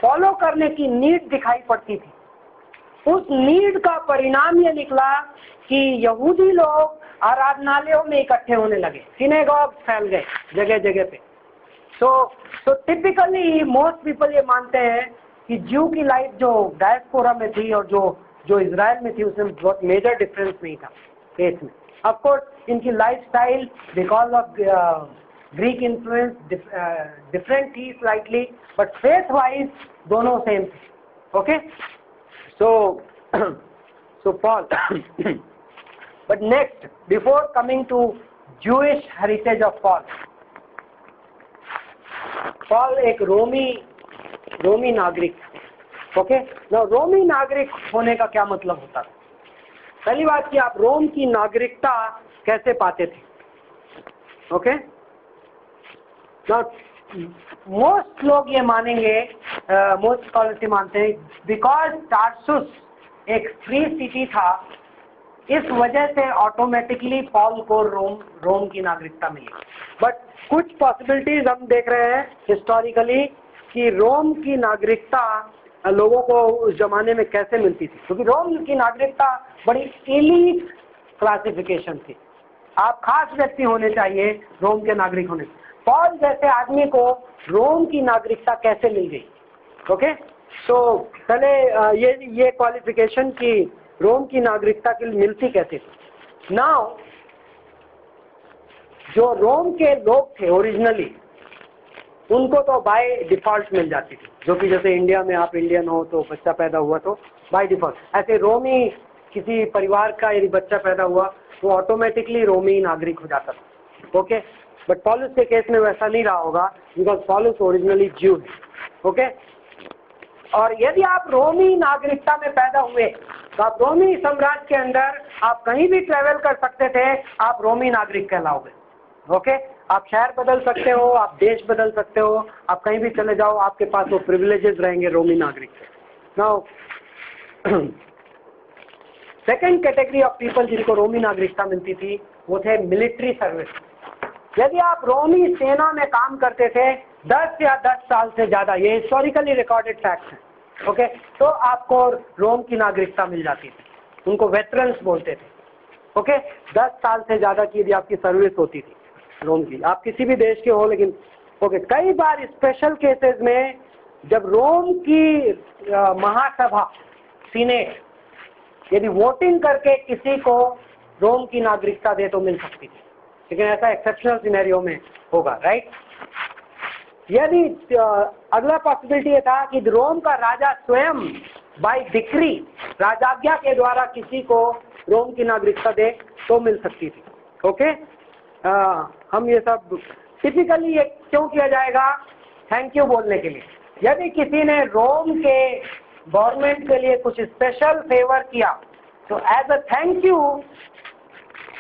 फॉलो करने की नीड दिखाई पड़ती थी। उस नीड का परिणाम ये निकला कि यहूदी लोग आराधनालयों में इकट्ठे होने लगे, सिनेगॉग फैल गए जगह जगह पे। सो टिपिकली मोस्ट पीपल ये मानते हैं कि ज्यू की लाइफ जो डायस्पोरा में थी और जो इजराइल में थी उसमें बहुत मेजर डिफरेंस नहीं था फेथ में। ऑफ कोर्स इनकी lifestyle because of Greek influence different थी स्लाइटली, बट फेथ वाइज दोनों सेम थे। Okay, so Paul but next, before coming to Jewish heritage of Paul, Paul एक रोमी नागरिक। ओके, ना रोमी नागरिक होने का क्या मतलब होता था? पहली बात कि आप रोम की नागरिकता कैसे पाते थे? ओके, ना मोस्ट लोग ये मानेंगे, मोस्ट स्कॉलर्स मानते हैं, बिकॉज टार्सुस एक फ्री सिटी था, इस वजह से ऑटोमेटिकली पॉल को रोम की नागरिकता मिली। बट कुछ पॉसिबिलिटीज हम देख रहे हैं हिस्टोरिकली कि रोम की नागरिकता लोगों को उस जमाने में कैसे मिलती थी, क्योंकि रोम की नागरिकता बड़ी एलीट क्लासिफिकेशन थी। आप खास व्यक्ति होने चाहिए रोम के नागरिक होने। पॉल जैसे आदमी को रोम की नागरिकता कैसे मिल गई? ओके, तो पहले ये क्वालिफिकेशन की रोम की नागरिकता के लिए मिलती कैसे थी? नाउ जो रोम के लोग थे ओरिजिनली, उनको तो बाय डिफॉल्ट मिल जाती थी, जो कि जैसे इंडिया में आप इंडियन हो तो बच्चा पैदा हुआ तो बाय डिफॉल्ट, ऐसे रोमी किसी परिवार का यदि बच्चा पैदा हुआ तो ऑटोमेटिकली रोमी नागरिक हो जाता था। ओके, बट पॉलुस के केस में वैसा नहीं रहा होगा, बिकॉज पॉलुस ओरिजिनली ज्यू है। ओके, और यदि आप रोमी नागरिकता में पैदा हुए तो आप रोमी साम्राज्य के अंदर आप कहीं भी ट्रेवल कर सकते थे, आप रोमी नागरिक कहलाओगे। ओके, आप शहर बदल सकते हो, आप देश बदल सकते हो, आप कहीं भी चले जाओ, आपके पास वो प्रिविलेजेस रहेंगे रोमी नागरिक के। Now second category of people जिनको रोमी नागरिकता मिलती थी वो थे मिलिट्री सर्विस। यदि आप रोमी सेना में काम करते थे 10 या 10 साल से ज्यादा, ये हिस्टोरिकली रिकॉर्डेड फैक्ट है। ओके, तो आपको रोम की नागरिकता मिल जाती थी, उनको वेटरन्स बोलते थे। ओके, 10 साल से ज्यादा की यदि आपकी सर्विस होती थी रोम की, आप किसी भी देश के हो, लेकिन ओके, कई बार स्पेशल केसेस में जब रोम की महासभा सीनेट यदि वोटिंग करके किसी को रोम की नागरिकता दे तो मिल सकती थी, लेकिन ऐसा एक्सेप्शनल सिनेरियो में होगा, राइट। यदि अगला पॉसिबिलिटी ये था कि रोम का राजा स्वयं बाय डिक्री, राजाज्ञा के द्वारा किसी को रोम की नागरिकता दे तो मिल सकती थी। ओके, हम ये सब टिपिकली ये क्यों किया जाएगा? थैंक यू बोलने के लिए। यदि किसी ने रोम के गवर्नमेंट के लिए कुछ स्पेशल फेवर किया तो as a thank you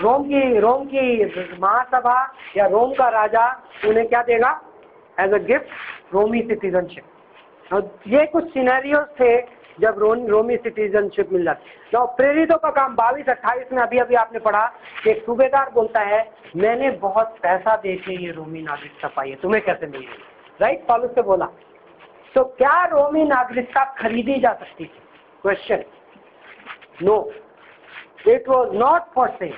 Rome की महासभा या रोम का राजा उन्हें क्या देगा? एज अ गिफ्ट रोमी सिटीजनशिप। ये कुछ सिनेरियोस थे जब रोमी सिटीजनशिप मिल जाती। तो प्रेरितों का काम 22-28 में अभी आपने पढ़ा कि एक सूबेदार बोलता है मैंने बहुत पैसा दे के ये रोमी नागरिकता पाई है, तुम्हें कैसे मिली? राइट, पौलुस से बोला। तो क्या रोमी नागरिकता खरीदी जा सकती थी? Question, no, it was not for sale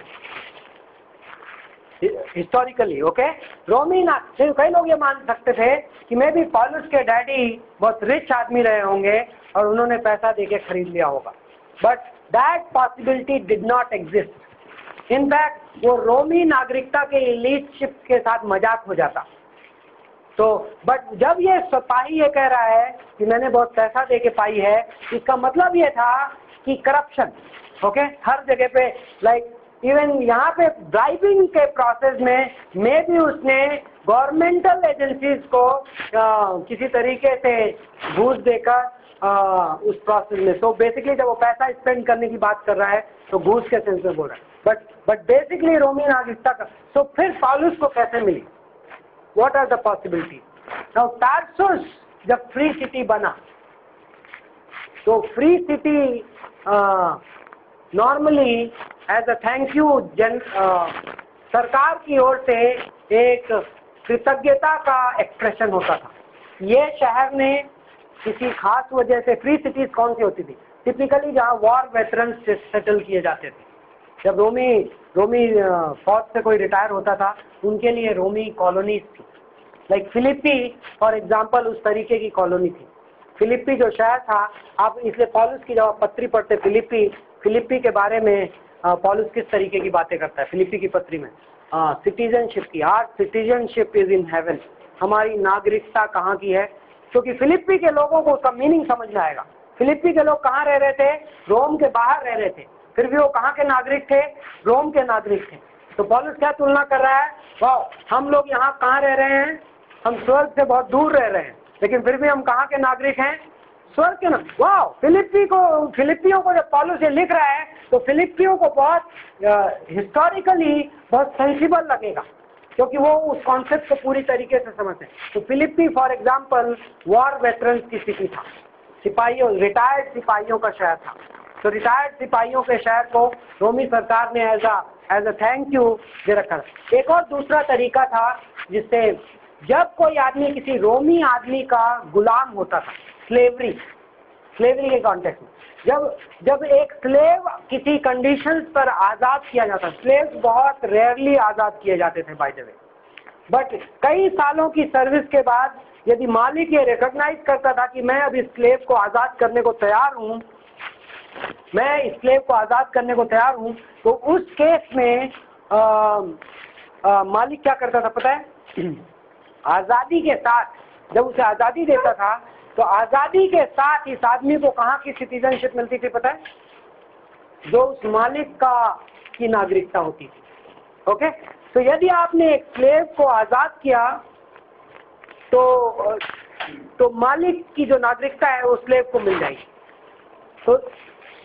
historically. Okay, रोमी कई लोग ये मान सकते थे कि मे भी पौलुस के डैडी बहुत रिच आदमी रहे होंगे और उन्होंने पैसा देके खरीद लिया होगा, but that possibility did not exist. In fact वो रोमी नागरिकता के एलीटशिप के साथ मजाक हो जाता। तो बट जब ये सिपाही ये कह रहा है कि मैंने बहुत पैसा देके पाई है, इसका मतलब ये था कि करप्शन, ओके, हर जगह पे, लाइक इवन यहाँ पे ब्राइबिंग के प्रोसेस में भी उसने गवर्नमेंटल एजेंसीज को किसी तरीके से घूस देकर उस प्रोसेस में, तो बेसिकली जब वो पैसा स्पेंड करने की बात कर रहा है तो घूस के सेंस में बोल रहा है, बट बेसिकली रोमी नागरिकता का। तो फिर पौलुस को कैसे मिली? What are the possibility? Now Tarsus जब फ्री सिटी बना तो free city normally as a thank you सरकार की ओर से एक कृतज्ञता का एक्सप्रेशन होता था। ये शहर ने किसी खास वजह से, फ्री सिटीज कौन सी होती थी? टिपिकली जहाँ वॉर वेटरन्स सेटल किए जाते थे। जब रोमी फौज से कोई रिटायर होता था उनके लिए रोमी कॉलोनीज थी, लाइक फिलिप्पी फॉर एग्जाम्पल उस तरीके की कॉलोनी थी। फिलिप्पी जो शहर था, आप इसलिए पौलुस की जब आप पत्री पढ़ते फिलिप्पी के बारे में पौलुस किस तरीके की बातें करता है फिलिप्पी की पत्री में? सिटीजनशिप की, our citizenship is in heaven, हमारी नागरिकता कहाँ की है? क्योंकि फिलिप्पी के लोगों को उसका मीनिंग समझ में आएगा। फिलिप्पी के लोग कहाँ रह रहे थे? रोम के बाहर रह रहे थे, फिर भी वो कहाँ के नागरिक थे? रोम के नागरिक थे। तो पौलुस क्या तुलना कर रहा है? वाह, हम लोग यहाँ कहाँ रह रहे हैं? हम स्वर्ग से बहुत दूर रह रहे हैं, लेकिन फिर भी हम कहाँ के नागरिक हैं? स्वर्ग के ना। वाह, फिलिपियों को जब पौलुस ये लिख रहा है तो फिलिपियों को बहुत हिस्टोरिकली बहुत सेंसिबल लगेगा, क्योंकि वो उस कॉन्सेप्ट को पूरी तरीके से समझते हैं। तो फिलिप्पी फॉर एग्जांपल वॉर वेटरन्स की सिटी था, सिपाहियों, रिटायर्ड सिपाहियों का शहर था। तो रिटायर्ड सिपाहियों के शहर को रोमी सरकार ने एज अ थैंक यू दे रखा। एक और दूसरा तरीका था जिससे जब कोई आदमी किसी रोमी आदमी का गुलाम होता था, स्लेवरी के कॉन्टेक्स्ट में, जब एक स्लेव किसी कंडीशंस पर आजाद किया जाता, स्लेव्स बहुत रेयरली आजाद किए जाते थे बाय द वे, बट कई सालों की सर्विस के बाद यदि मालिक ये रिकॉग्नाइज करता था कि मैं अब इस स्लेव को आजाद करने को तैयार हूं, तो उस केस में मालिक क्या करता था पता है? आजादी के साथ जब उसे आजादी देता था तो आजादी के साथ इस आदमी को कहाँ की सिटीजनशिप मिलती थी पता है? जो उस मालिक की नागरिकता होती थी। ओके, तो यदि आपने एक स्लेव को आजाद किया तो मालिक की जो नागरिकता है वो स्लेव को मिल जाएगी। तो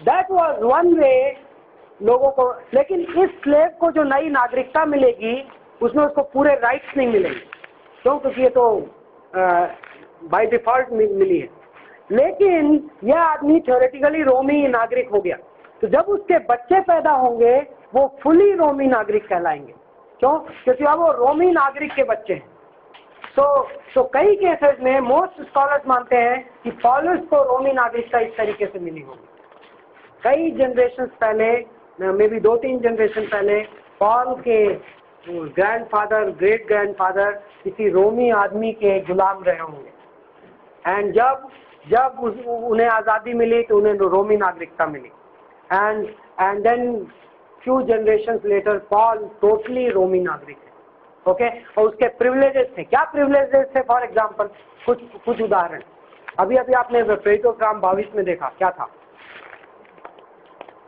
दैट वाज वन वे लोगों को, लेकिन इस स्लेव को जो नई नागरिकता मिलेगी उसमें उसको पूरे राइट्स नहीं मिलेंगे, क्योंकि ये तो बाय डिफॉल्ट मिली है। लेकिन यह आदमी थ्योरेटिकली रोमी नागरिक हो गया, तो जब उसके बच्चे पैदा होंगे वो फुली रोमी नागरिक कहलाएंगे। क्यों? क्योंकि अब वो रोमी नागरिक के बच्चे हैं। तो कई केसेस में मोस्ट स्कॉलर्स मानते हैं कि पौलुस को रोमी नागरिकता इस तरीके से मिली होगी। कई जनरेशन पहले, मे बी 2-3 जनरेशन पहले, पॉल के ग्रैंडफादर, ग्रेट ग्रैंडफादर किसी रोमी आदमी के गुलाम रहे होंगे, एंड जब उन्हें आज़ादी मिली तो उन्हें रोमी नागरिकता मिली, and then few generations later Paul totally रोमी नागरिक है। ओके, और उसके प्रिविलेजेस थे। क्या प्रिविलेजेस थे? फॉर एग्जांपल कुछ उदाहरण अभी आपने प्रेरितों 22 में देखा, क्या था?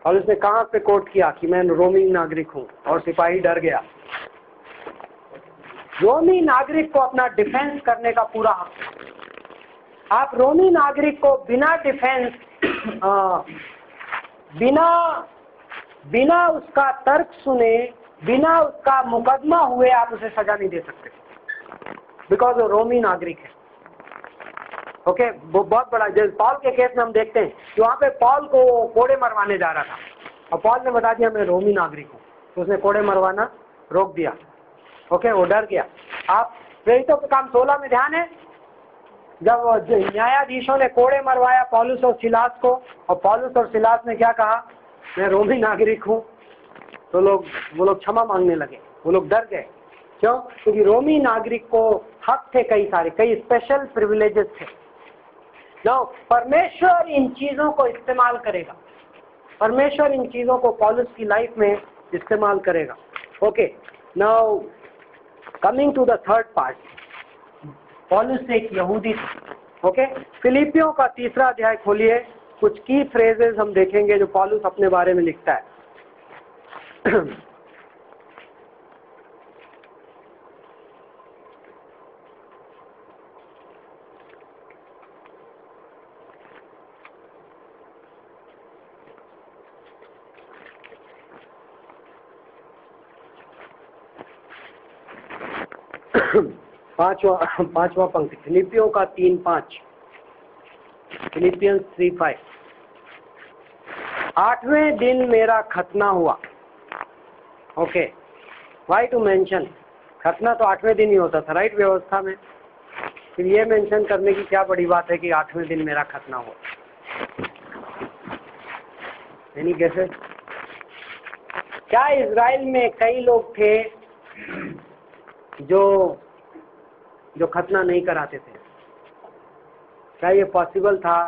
और उसने कहाँ पे कोट किया कि मैं रोमी नागरिक हूँ, और सिपाही डर गया। रोमी नागरिक को अपना डिफेंस करने का पूरा हक है। आप रोमी नागरिक को बिना डिफेंस, बिना उसका तर्क सुने, बिना उसका मुकदमा हुए आप उसे सजा नहीं दे सकते, बिकॉज वो रोमी नागरिक है। ओके, वो बहुत बड़ा, जैसे पॉल के केस में हम देखते हैं कि वहाँ पे पॉल को कोड़े मरवाने जा रहा था और पॉल ने बता दिया मैं रोमी नागरिक हूँ, तो उसने कोड़े मरवाना रोक दिया। ओके, वो डर गया। आप प्रेरितों के काम 16 में ध्यान है, जब न्यायाधीशों ने कोड़े मरवाया पौलुस और सिलास को, और पौलुस और सिलास ने क्या कहा? मैं रोमी नागरिक हूँ, तो वो लोग क्षमा मांगने लगे, वो लोग डर गए। क्यों? क्योंकि रोमी नागरिक को हक थे, कई स्पेशल प्रिविलेजेस थे। नाउ परमेश्वर इन चीजों को इस्तेमाल करेगा, परमेश्वर इन चीजों को पौलुस की लाइफ में इस्तेमाल करेगा। Okay, now coming to the third part, पौलुस एक यहूदी था। ओके, फिलिपियों का 3रा अध्याय खोलिए, कुछ की फ्रेजेस हम देखेंगे जो पौलुस अपने बारे में लिखता है। पांचवा पंक्ति, फिलिपियों का 3:5, फिलिपियंस 3:5। 8वें दिन मेरा खतना हुआ। Okay, why to mention? खतना तो 8वें दिन ही होता था, राइट, व्यवस्था में। फिर ये मेंशन करने की क्या बड़ी बात है कि 8वें दिन मेरा खतना हुआ? यानी कैसे? क्या इजराइल में कई लोग थे जो खतना नहीं कराते थे? क्या ये पॉसिबल था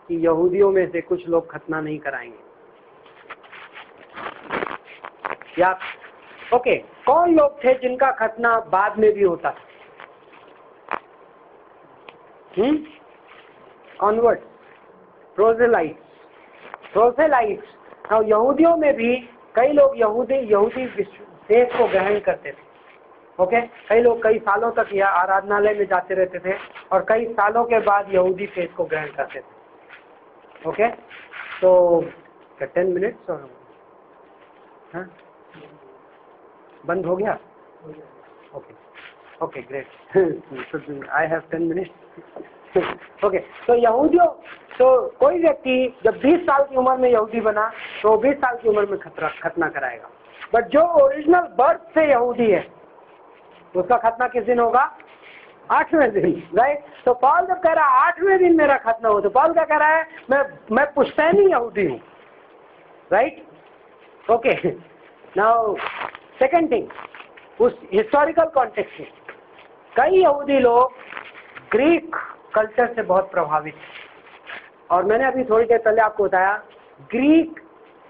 कि यहूदियों में से कुछ लोग खतना नहीं कराएंगे? या ओके, कौन लोग थे जिनका खतना बाद में भी होता था? कॉन्वर्ट, प्रोसेलाइट्स। यहूदियों में भी कई लोग यहूदी फेथ को ग्रहण करते थे। ओके, कई लोग कई सालों तक यह आराधनालय में जाते रहते थे और कई सालों के बाद यहूदी फेथ को ग्रहण करते थे। ओके, तो 10 मिनट्स और हाँ बंद हो गया। Okay okay great, I have 10 minutes. Okay, तो यहूदियों, तो कोई व्यक्ति जब 20 साल की उम्र में यहूदी बना तो 20 साल की उम्र में खतना कराएगा। बट जो ओरिजिनल बर्थ से यहूदी है उसका खतना किस दिन होगा? 8वें दिन, राइट। तो पॉल जब कह रहा है 8वें दिन मेरा खतना हो, तो पॉल क्या कह रहा है? मैं पुश्तैनी यहूदी हूँ, right. Okay, now second thing, उस हिस्टोरिकल कॉन्टेक्स्ट में कई यहूदी लोग ग्रीक कल्चर से बहुत प्रभावित हैं। और मैंने अभी थोड़ी देर पहले आपको बताया, ग्रीक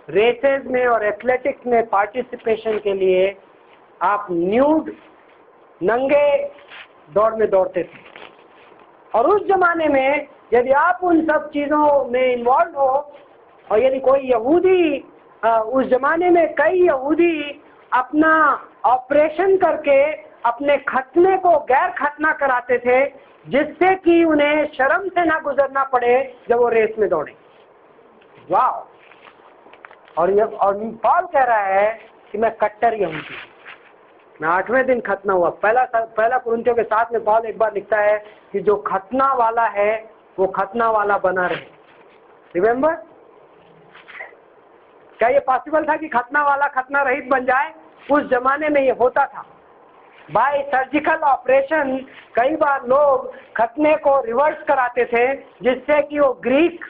रेसेस में और एथलेटिक्स में पार्टिसिपेशन के लिए आप न्यूड, नंगे दौड़ में दौड़ते थे। और उस जमाने में यदि आप उन सब चीज़ों में इन्वॉल्व हो, और यदि कोई यहूदी उस जमाने में कई यहूदी अपना ऑपरेशन करके अपने खतने को गैर खतना कराते थे, जिससे कि उन्हें शर्म से ना गुजरना पड़े जब वो रेस में दौड़े। वाह! और पॉल कह रहा है कि मैं कट्टर यहूदी हूं, मैं 8वें दिन खतना हुआ। पहला कुरिन्थियों के 7 में पॉल एक बार लिखता है कि जो खतना वाला है वो खतना वाला बना रहे। रिमेम्बर, क्या ये पॉसिबल था कि खतना वाला खतना रहित बन जाए? उस जमाने में ये होता था। बाय सर्जिकल ऑपरेशन कई बार लोग खतने को रिवर्स कराते थे, जिससे कि वो ग्रीक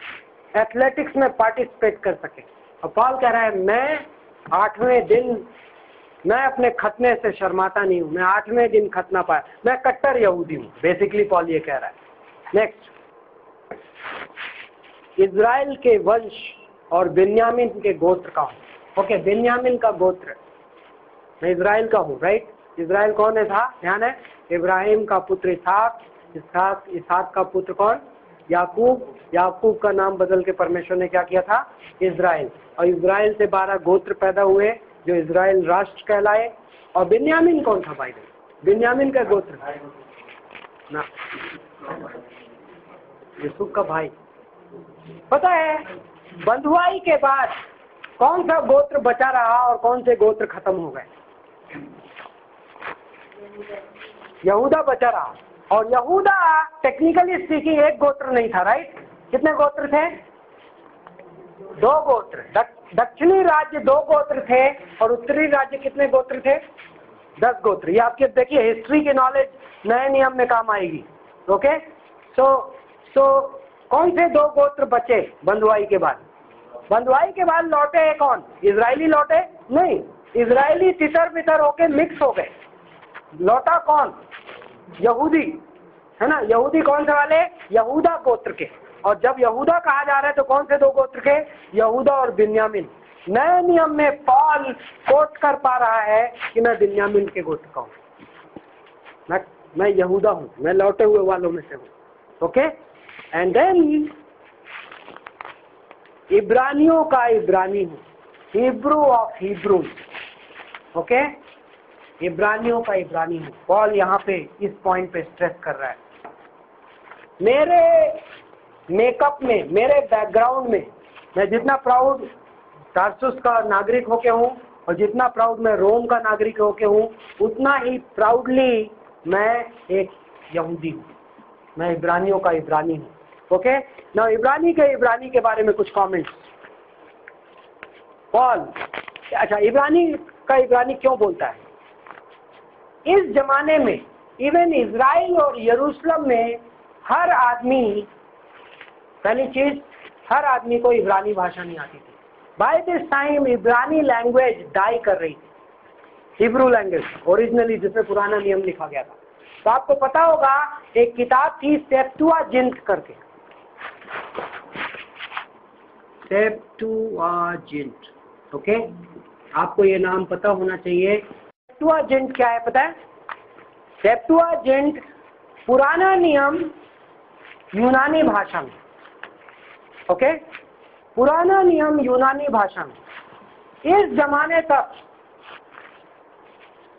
एथलेटिक्स में पार्टिसिपेट कर सके। और पॉल कह रहा है मैं 8वें दिन, मैं अपने खतने से शर्माता नहीं हूं, मैं 8वें दिन खतना पाया, मैं कट्टर यहूदी हूं। बेसिकली पॉल ये कह रहा है। नेक्स्ट, इज़राइल के वंश और बिन्यामीन के गोत्र का हूं। ओके, बिन्यामीन का गोत्र, मैं इज़राइल का हूं, राइट। इज़राइल कौन है था? ध्यान है, इब्राहिम का पुत्र इसहाक का पुत्र कौन? याकूब। याकूब का नाम बदल के परमेश्वर ने क्या किया था? इज़राइल। और इज़राइल से 12 गोत्र पैदा हुए जो इज़राइल राष्ट्र कहलाए। और बिन्यामीन कौन था भाई? बिन्यामीन का गोत्र ना, यूसुफ का भाई। पता है बंधुआई के बाद कौन सा गोत्र बचा रहा और कौन से गोत्र खत्म हो गए? यहूदा बचा रहा। और यहूदा टेक्निकली स्पीकिंग एक गोत्र नहीं था, राइट। कितने गोत्र थे? 2 गोत्र। दक्षिणी राज्य 2 गोत्र थे और उत्तरी राज्य कितने गोत्र थे? 10 गोत्र। ये आपके देखिए हिस्ट्री की नॉलेज नए नियम में काम आएगी। ओके, सो कौन से 2 गोत्र बचे बंधुआई के बाद? बंधुआई के बाद लौटे कौन? इजरायली लौटे? नहीं, इजरायली तितर बितर होके मिक्स हो गए। लौटा कौन? यहूदी, है ना। यहूदी कौन से वाले? यहूदा गोत्र के। और जब यहूदा कहा जा रहा है तो कौन से 2 गोत्र के? यहूदा और बिन्यामीन। नए नियम में पॉल कोट कर पा रहा है कि मैं बिन्यामीन के गोत्र का हूं, मैं यहूदा हूं, मैं लौटे हुए वालों में से हूं। ओके, एंड देन इब्रानियों का इब्रानी हूं, हिब्रू ऑफ हिब्रू। ओके, इब्रानियों का इब्रानी हूं। पॉल यहाँ पे इस पॉइंट पे स्ट्रेस कर रहा है। मेरे मेकअप में, मेरे बैकग्राउंड में, मैं जितना प्राउड तारसुस का नागरिक होके हूँ और जितना प्राउड मैं रोम का नागरिक होके हूँ, उतना ही प्राउडली मैं एक यहूदी हूँ, मैं इब्रानियों का इब्रानी हूँ। ओके, ना इब्रानी के बारे में कुछ कमेंट्स। पॉल, अच्छा, इब्रानी का इब्रानी क्यों बोलता है? इस जमाने में इवन इजराइल और यरूशलेम में हर आदमी, पहली चीज, हर आदमी को इब्रानी भाषा नहीं आती थी। बाय दिस टाइम इब्रानी लैंग्वेज डाई कर रही थी, हिब्रू लैंग्वेज ओरिजिनली, जिसमें पुराना नियम लिखा गया था। तो आपको पता होगा एक किताब थी सेप्टुअजिंट करके, सेप्टुअजिंट। ओके, आपको ये नाम पता होना चाहिए। सेप्टुअजिंट क्या है पता है? सेप्टुअजिंट पुराना नियम यूनानी भाषा में। ओके, पुराना नियम यूनानी भाषा में। इस जमाने तक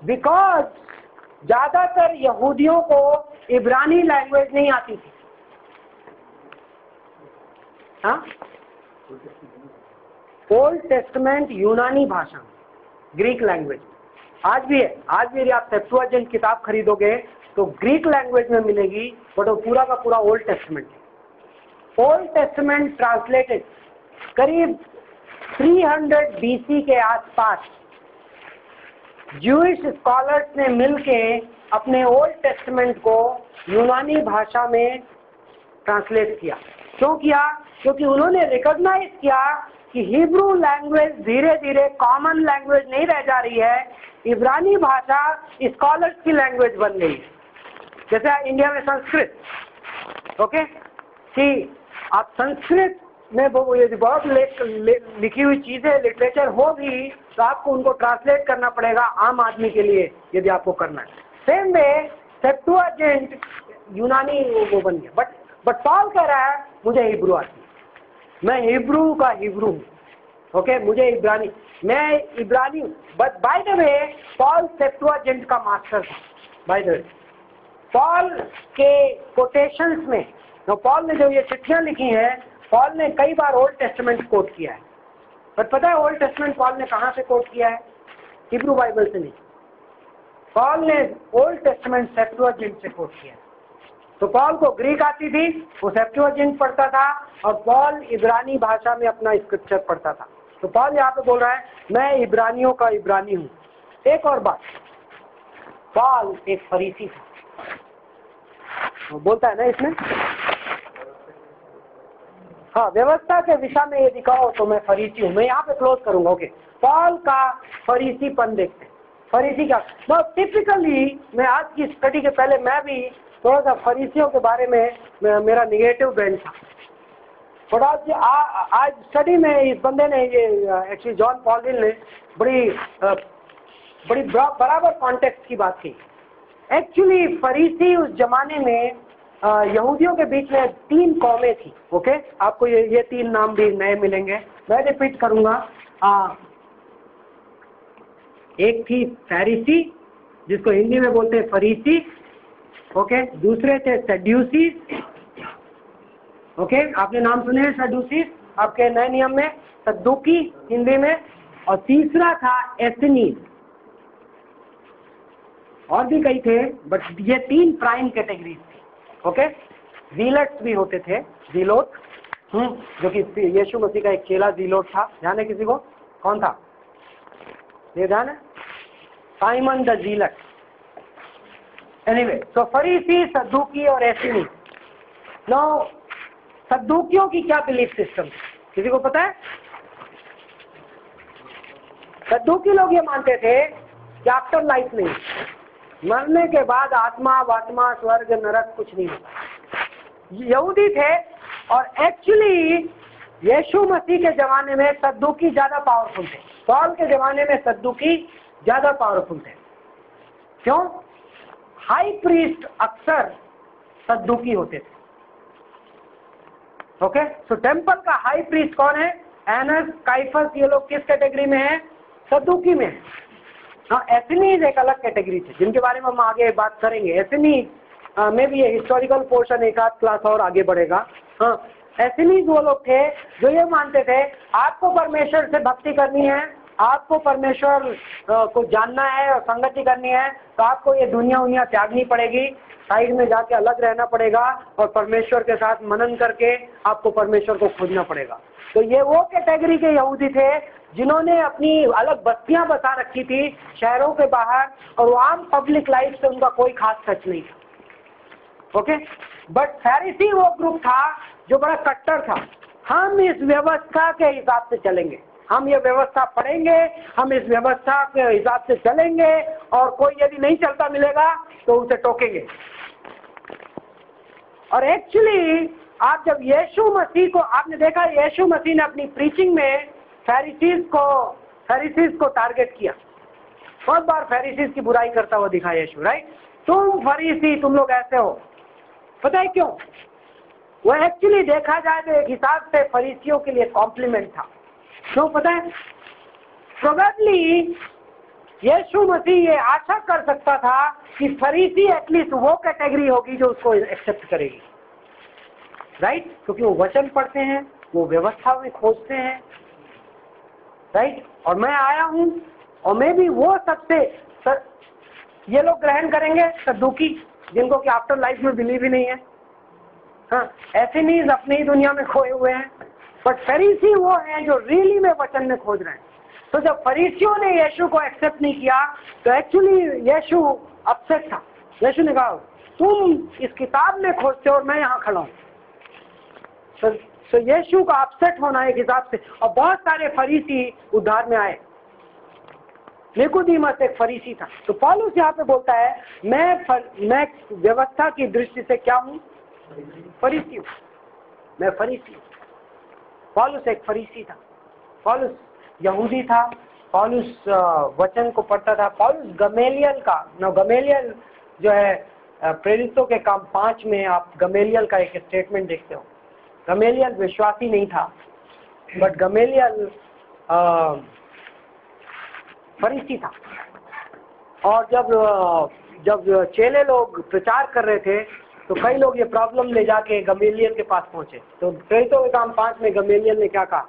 बिकॉज ज्यादातर यहूदियों को इब्रानी लैंग्वेज नहीं आती थी। हाँ, ओल्ड टेस्टमेंट यूनानी भाषा में, ग्रीक लैंग्वेज आज भी है। आज भी यदि आप सेप्टुअजिंट किताब खरीदोगे तो ग्रीक लैंग्वेज में मिलेगी, बट वो पूरा का पूरा ओल्ड टेस्टमेंट है। ओल्ड टेस्टमेंट ट्रांसलेटेड करीब 300 BC के आसपास ज्यूइश स्कॉलर्स ने मिलके अपने ओल्ड टेस्टमेंट को यूनानी भाषा में ट्रांसलेट किया। क्यों किया? क्योंकि उन्होंने रिकॉग्नाइज किया कि हिब्रू लैंग्वेज धीरे धीरे कॉमन लैंग्वेज नहीं रह जा रही है, इब्रानी भाषा स्कॉलर्स की लैंग्वेज बन गई है। जैसे इंडिया में संस्कृत, ओके, कि आप संस्कृत में यदि बहुत लिखी हुई चीजें लिटरेचर हो भी तो आपको उनको ट्रांसलेट करना पड़ेगा आम आदमी के लिए, यदि आपको करना है। सेम वे सेप्टुअजिंट यूनानी वो बन गया। बट पॉल कह रहा है मुझे हिब्रू आती है, मैं हिब्रू का हिब्रू हूँ, ओके, मुझे इब्रानी, मैं इब्रानी हूँ। But by the way Paul Septuagint का मास्टर था। बाय द वे पॉल के कोटेशंस में, तो पॉल ने जो ये चिट्ठियां लिखी हैं, पॉल ने कई बार ओल्ड टेस्टमेंट कोट किया है। पर पता है ओल्ड टेस्टमेंट पॉल ने कहाँ से कोट किया है? हिब्रू बाइबल से नहीं, पॉल ने ओल्ड टेस्टमेंट सेप्टुअजिंट से कोट किया है। तो पॉल को ग्रीक आती थी, वो सेप्टुअजिंट पढ़ता था, और पॉल इब्रानी भाषा में अपना स्क्रिप्चर पढ़ता था। तो पॉल यहाँ पे बोल रहा है मैं इब्रानियों का इब्रानी हूँ। एक और बात, पॉल एक फरीसी था, वो बोलता है ना इसमें, हाँ, व्यवस्था के विषय में ये दिखाओ तो मैं फरीसी हूँ। मैं यहाँ पे क्लोज करूंगा, ओके। पॉल का फरीसीपन देखते हैं। फरीसी क्या? बहुत टिपिकली, मैं आज की स्टडी के पहले मैं भी थोड़ा सा फरीसियों के बारे में मेरा निगेटिव बेंड था, और आज स्टडी में इस बंदे ने ये एक्चुअली जॉन पॉलविल ने बड़ी बराबर कॉन्टेक्स्ट की बात की। एक्चुअली फरीसी उस जमाने में यहूदियों के बीच में 3 कौमें थी, ओके। आपको ये 3 नाम भी नए मिलेंगे, मैं रिपीट करूंगा। एक थी फरीसी, जिसको हिंदी में बोलते हैं फरीसी, ओके। दूसरे थे सड्यूसीज, ओके, आपने नाम सुने हैं सड्यूसीज आपके नए नियम में, सद्दूकी हिंदी में। और तीसरा था एथनीज, और भी कई थे, बट ये 3 प्राइम कैटेगरीज थी, ओके। जीलट्स भी होते थे, जीलोट, जो कि यीशु मसीह का एक चेला जीलोट था। ध्यान है किसी को? कौन था ये ध्यान है? Simon the जीलट। एनीवे, तो फरीसी, सद्दूकी और एथनी। नो, सद्दूकियों की क्या बिलीफ सिस्टम किसी को पता है? सद्दूकी लोग ये मानते थे कि आफ्टर लाइफ नहीं, मरने के बाद आत्मा वात्मा स्वर्ग नरक कुछ नहीं होता। यहूदी थे, और एक्चुअली यीशु मसीह के जमाने में सद्दूकी ज्यादा पावरफुल थे। पॉल के जमाने में सद्दूकी ज्यादा पावरफुल थे। क्यों? हाई प्रीस्ट अक्सर सद्दूकी होते थे, ओके। सो टेम्पल का हाई प्रीस्ट कौन है? एनस, काइफस, ये लोग किस कैटेगरी में है? सद्दूकी में है। हाँ, एथनीज एक अलग कैटेगरी थे, जिनके बारे में हम आगे बात करेंगे। एथनीज में भी ये हिस्टोरिकल पोर्शन एक आध क्लास और आगे बढ़ेगा। हाँ, एथनीज वो लोग थे जो ये मानते थे आपको परमेश्वर से भक्ति करनी है, आपको परमेश्वर को जानना है और संगति करनी है, तो आपको ये दुनिया त्यागनी पड़ेगी, साइड में जाके अलग रहना पड़ेगा, और परमेश्वर के साथ मनन करके आपको परमेश्वर को खोजना पड़ेगा। तो ये वो कैटेगरी के यहूदी थे जिन्होंने अपनी अलग बस्तियां बसा रखी थी शहरों के बाहर, और वो आम पब्लिक लाइफ से उनका कोई खास टच नहीं था, ओके। बट फरीसी वो ग्रुप था जो बड़ा कट्टर था। हम इस व्यवस्था के हिसाब से चलेंगे, हम ये व्यवस्था पढ़ेंगे, हम इस व्यवस्था के हिसाब से चलेंगे, और कोई यदि नहीं चलता मिलेगा तो उसे टोकेंगे। और एक्चुअली आप जब यीशु मसीह को आपने देखा, यीशु मसीह ने अपनी प्रीचिंग में फरीसीज को टारगेट किया। बहुत बार फरीसीज की बुराई करता हुआ दिखा यीशु, राइट? तुम फरीसी, तुम लोग ऐसे हो। पता है क्यों? वो एक्चुअली देखा जाए तो एक हिसाब से फरीसियों के लिए कॉम्प्लीमेंट था। क्यों पता है? प्रोबेबली यीशु मसीह ये आशा कर सकता था कि फरीसी एटलीस्ट वो कैटेगरी होगी जो उसको एक्सेप्ट करेगी, राइट? क्योंकि वो वचन पढ़ते हैं, वो व्यवस्था में खोजते हैं, राइट? और मैं आया हूं और मैं भी वो सबसे ये लोग ग्रहण करेंगे सद्दुकी, जिनको कि आफ्टर लाइफ में बिलीव ही नहीं है, हाँ, ऐसे नहीं अपनी ही दुनिया में खोए हुए हैं, बट फरीसी वो हैं जो रियली में वचन में खोज रहे हैं। तो जब फरीसियों ने यीशु को एक्सेप्ट नहीं किया तो एक्चुअली यीशु अपसेट था। यीशु ने कहा तुम इस किताब में खोजते हो और मैं यहाँ खड़ा हूँ। तो यीशु का अपसेट होना एक हिसाब से, और बहुत सारे फरीसी उद्धार में आए। निकोदेमस एक फरीसी था। तो पौलुस यहाँ पे बोलता है मैं व्यवस्था की दृष्टि से क्या हूँ? फरीसी हूँ, मैं फरीसी हूँ। पौलुस एक फरीसी था। पौलुस यहूदी था। पौलुस वचन को पढ़ता था। पौलुस गमेलियल का गमेलियल जो है प्रेरितों के काम 5 में आप गमेलियल का एक स्टेटमेंट देखते हो। गमेलियल विश्वासी नहीं था, बट गमेलियल फरीसी था। और जब चेले लोग प्रचार कर रहे थे तो कई लोग ये प्रॉब्लम ले जाके गमेलियल के पास पहुंचे। तो प्रेरितों के काम 5 में गमेलियल ने क्या कहा?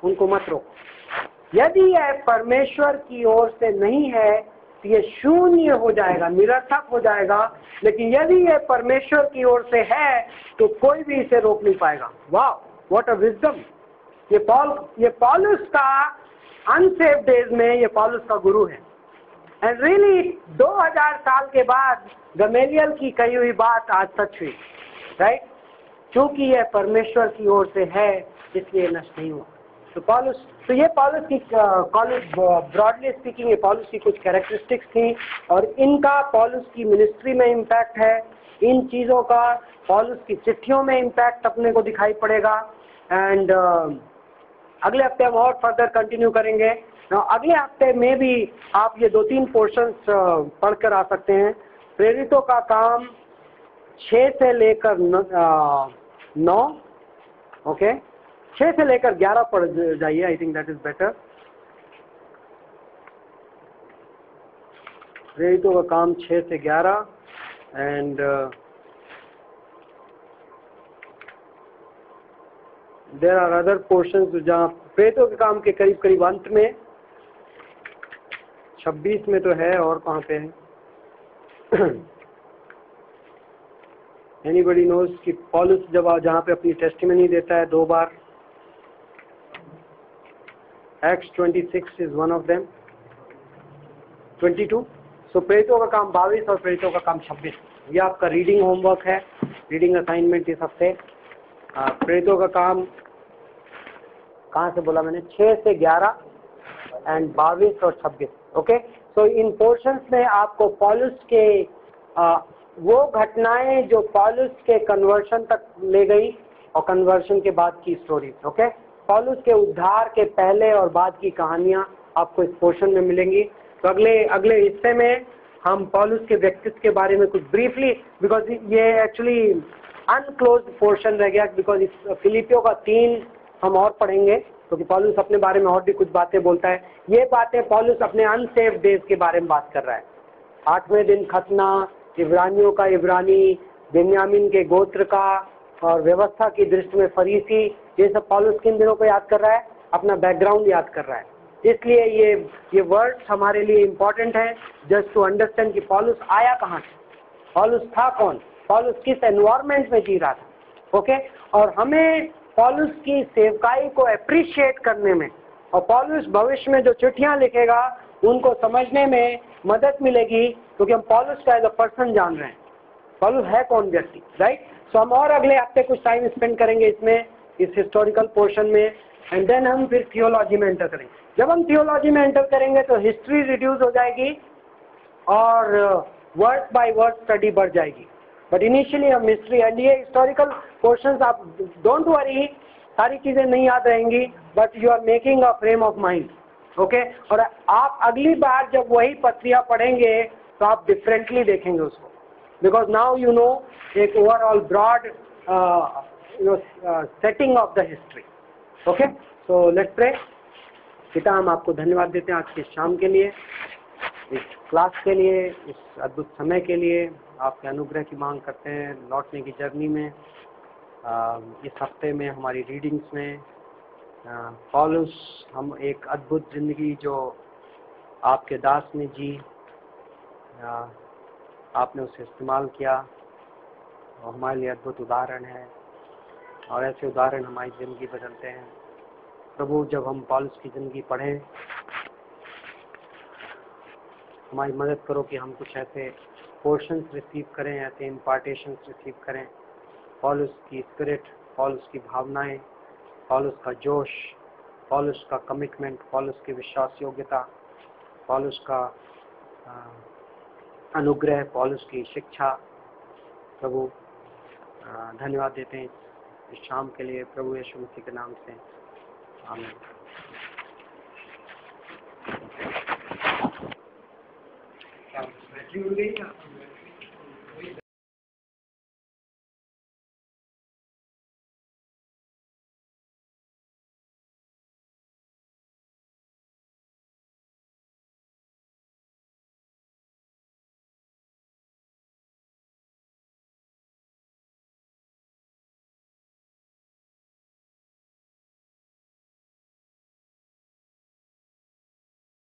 उनको मत रोको, यदि यह परमेश्वर की ओर से नहीं है तो ये शून्य हो जाएगा, निरर्थक हो जाएगा, लेकिन यदि यह परमेश्वर की ओर से है तो कोई भी इसे रोक नहीं पाएगा। वाह, व्हाट अ विजडम! ये पौलुस का अनसेव्ड डेज में ये पौलुस का गुरु है। एंड रियली 2000 साल के बाद गमेलियल की कही हुई बात आज सच हुई, राइट? क्योंकि यह परमेश्वर की ओर से है इसलिए नष्ट नहीं हुआ। तो ये पौलुस की ब्रॉडली स्पीकिंग ये पौलुस की कुछ कैरेक्टरिस्टिक्स थी, और इनका पौलुस की मिनिस्ट्री में इम्पैक्ट है। इन चीज़ों का पौलुस की चिट्ठियों में इम्पैक्ट अपने को दिखाई पड़ेगा। एंड अगले हफ्ते हम और फर्दर कंटिन्यू करेंगे। अगले हफ्ते में भी आप ये 2-3 पोर्शंस पढ़कर आ सकते हैं। प्रेरितों का काम 6 से लेकर 9, ओके, 6 से लेकर 11 पढ़ जाइए। I think that is better. प्रेरितों का काम 6 से 11 and there are other portions जहाँ प्रेरितों के काम के करीब करीब अंत में 26 में तो है, और कहाँ पे है? एनीबडी नोज कि पौलुस जहाँ पे अपनी टेस्टिमनी देता है 2 बार, Acts 26 is one of them, 22। सो प्रेरितों का काम 22 और प्रेरितों का काम 26। ये आपका रीडिंग होमवर्क है, रीडिंग असाइनमेंट इस हफ्ते। प्रेरितों का काम कहाँ से बोला मैंने? 6 से 11 एंड 22 और 26। ओके, सो इन पोर्शंस में आपको पौलुस के वो घटनाएं जो पौलुस के कन्वर्शन तक ले गई और कन्वर्शन के बाद की स्टोरी, ओके, पौलुस के उद्धार के पहले और बाद की कहानियां आपको इस पोर्शन में मिलेंगी। तो अगले हिस्से में हम पौलुस के व्यक्तित्व के बारे में कुछ ब्रीफली, बिकॉज ये एक्चुअली अनक्लोज्ड पोर्शन रह गया, बिकॉज इस फिलिपियों का 3 हम और पढ़ेंगे, क्योंकि पौलुस अपने बारे में और भी कुछ बातें बोलता है। ये बातें पौलुस अपने अनसेव्ड डेज के बारे में बात कर रहा है। 8वें दिन खतना, इब्रानियों का इब्रानी, बेन्यामीन के गोत्र का, और व्यवस्था की दृष्टि में फरीसी, ये सब पौलुस किन दिनों को याद कर रहा है? अपना बैकग्राउंड याद कर रहा है। इसलिए ये वर्ड्स हमारे लिए इम्पोर्टेंट है, जस्ट टू अंडरस्टैंड कि पौलुस आया कहाँ से, पौलुस था कौन, पौलुस किस एनवायरमेंट में जी रहा था, ओके। और हमें पौलुस की सेवकाई को अप्रिशिएट करने में, और पौलुस भविष्य में जो चिट्ठियां लिखेगा उनको समझने में मदद मिलेगी, क्योंकि हम पौलुस का एज अ पर्सन जान रहे हैं, पौलुस है कौन व्यक्ति, राइट। सो हम और अगले हफ्ते कुछ टाइम स्पेंड करेंगे इसमें, इस हिस्टोरिकल पोर्शन में, एंड देन हम फिर थियोलॉजी में एंटर करेंगे। जब हम थियोलॉजी में एंटर करेंगे तो हिस्ट्री रिड्यूस हो जाएगी और वर्ड बाय वर्ड स्टडी बढ़ जाएगी। बट इनिशियली हम हिस्ट्री, एंड ये हिस्टोरिकल पोर्शंस, आप डोंट वरी, सारी चीज़ें नहीं याद रहेंगी, but you are making a frame of mind, okay. और आप अगली बार जब वही पत्रियाँ पढ़ेंगे तो आप डिफरेंटली देखेंगे उसको, बिकॉज नाउ यू नो एक overall broad setting of the history, okay. So let's pray. पिता, हम आपको धन्यवाद देते हैं आज के शाम के लिए, इस क्लास के लिए, इस अद्भुत समय के लिए। आपके अनुग्रह की मांग करते हैं लौटने की जर्नी में, इस हफ्ते में हमारी रीडिंग्स में। पौलुस, हम एक अद्भुत जिंदगी जो आपके दास ने जी, आपने उसे इस्तेमाल किया और हमारे लिए अद्भुत उदाहरण है, और ऐसे उदाहरण हमारी ज़िंदगी बदलते हैं। प्रभु, जब हम पौलुस की ज़िंदगी पढ़ें, हमारी मदद करो कि हम कुछ ऐसे पोर्शंस रिसीव करें, ऐसे इम्पार्टेशंस रिसीव करें। पौलुस की स्पिरिट, पौलुस की भावनाएं, पौलुस का जोश, पौलुस का कमिटमेंट, पौलुस की विश्वास योग्यता, पौलुस का अनुग्रह, पौलुस की शिक्षा। प्रभु, धन्यवाद देते हैं इस शाम के लिए, प्रभु यीशु मसीह के नाम से, आमीन। बैटरी उड़ गई।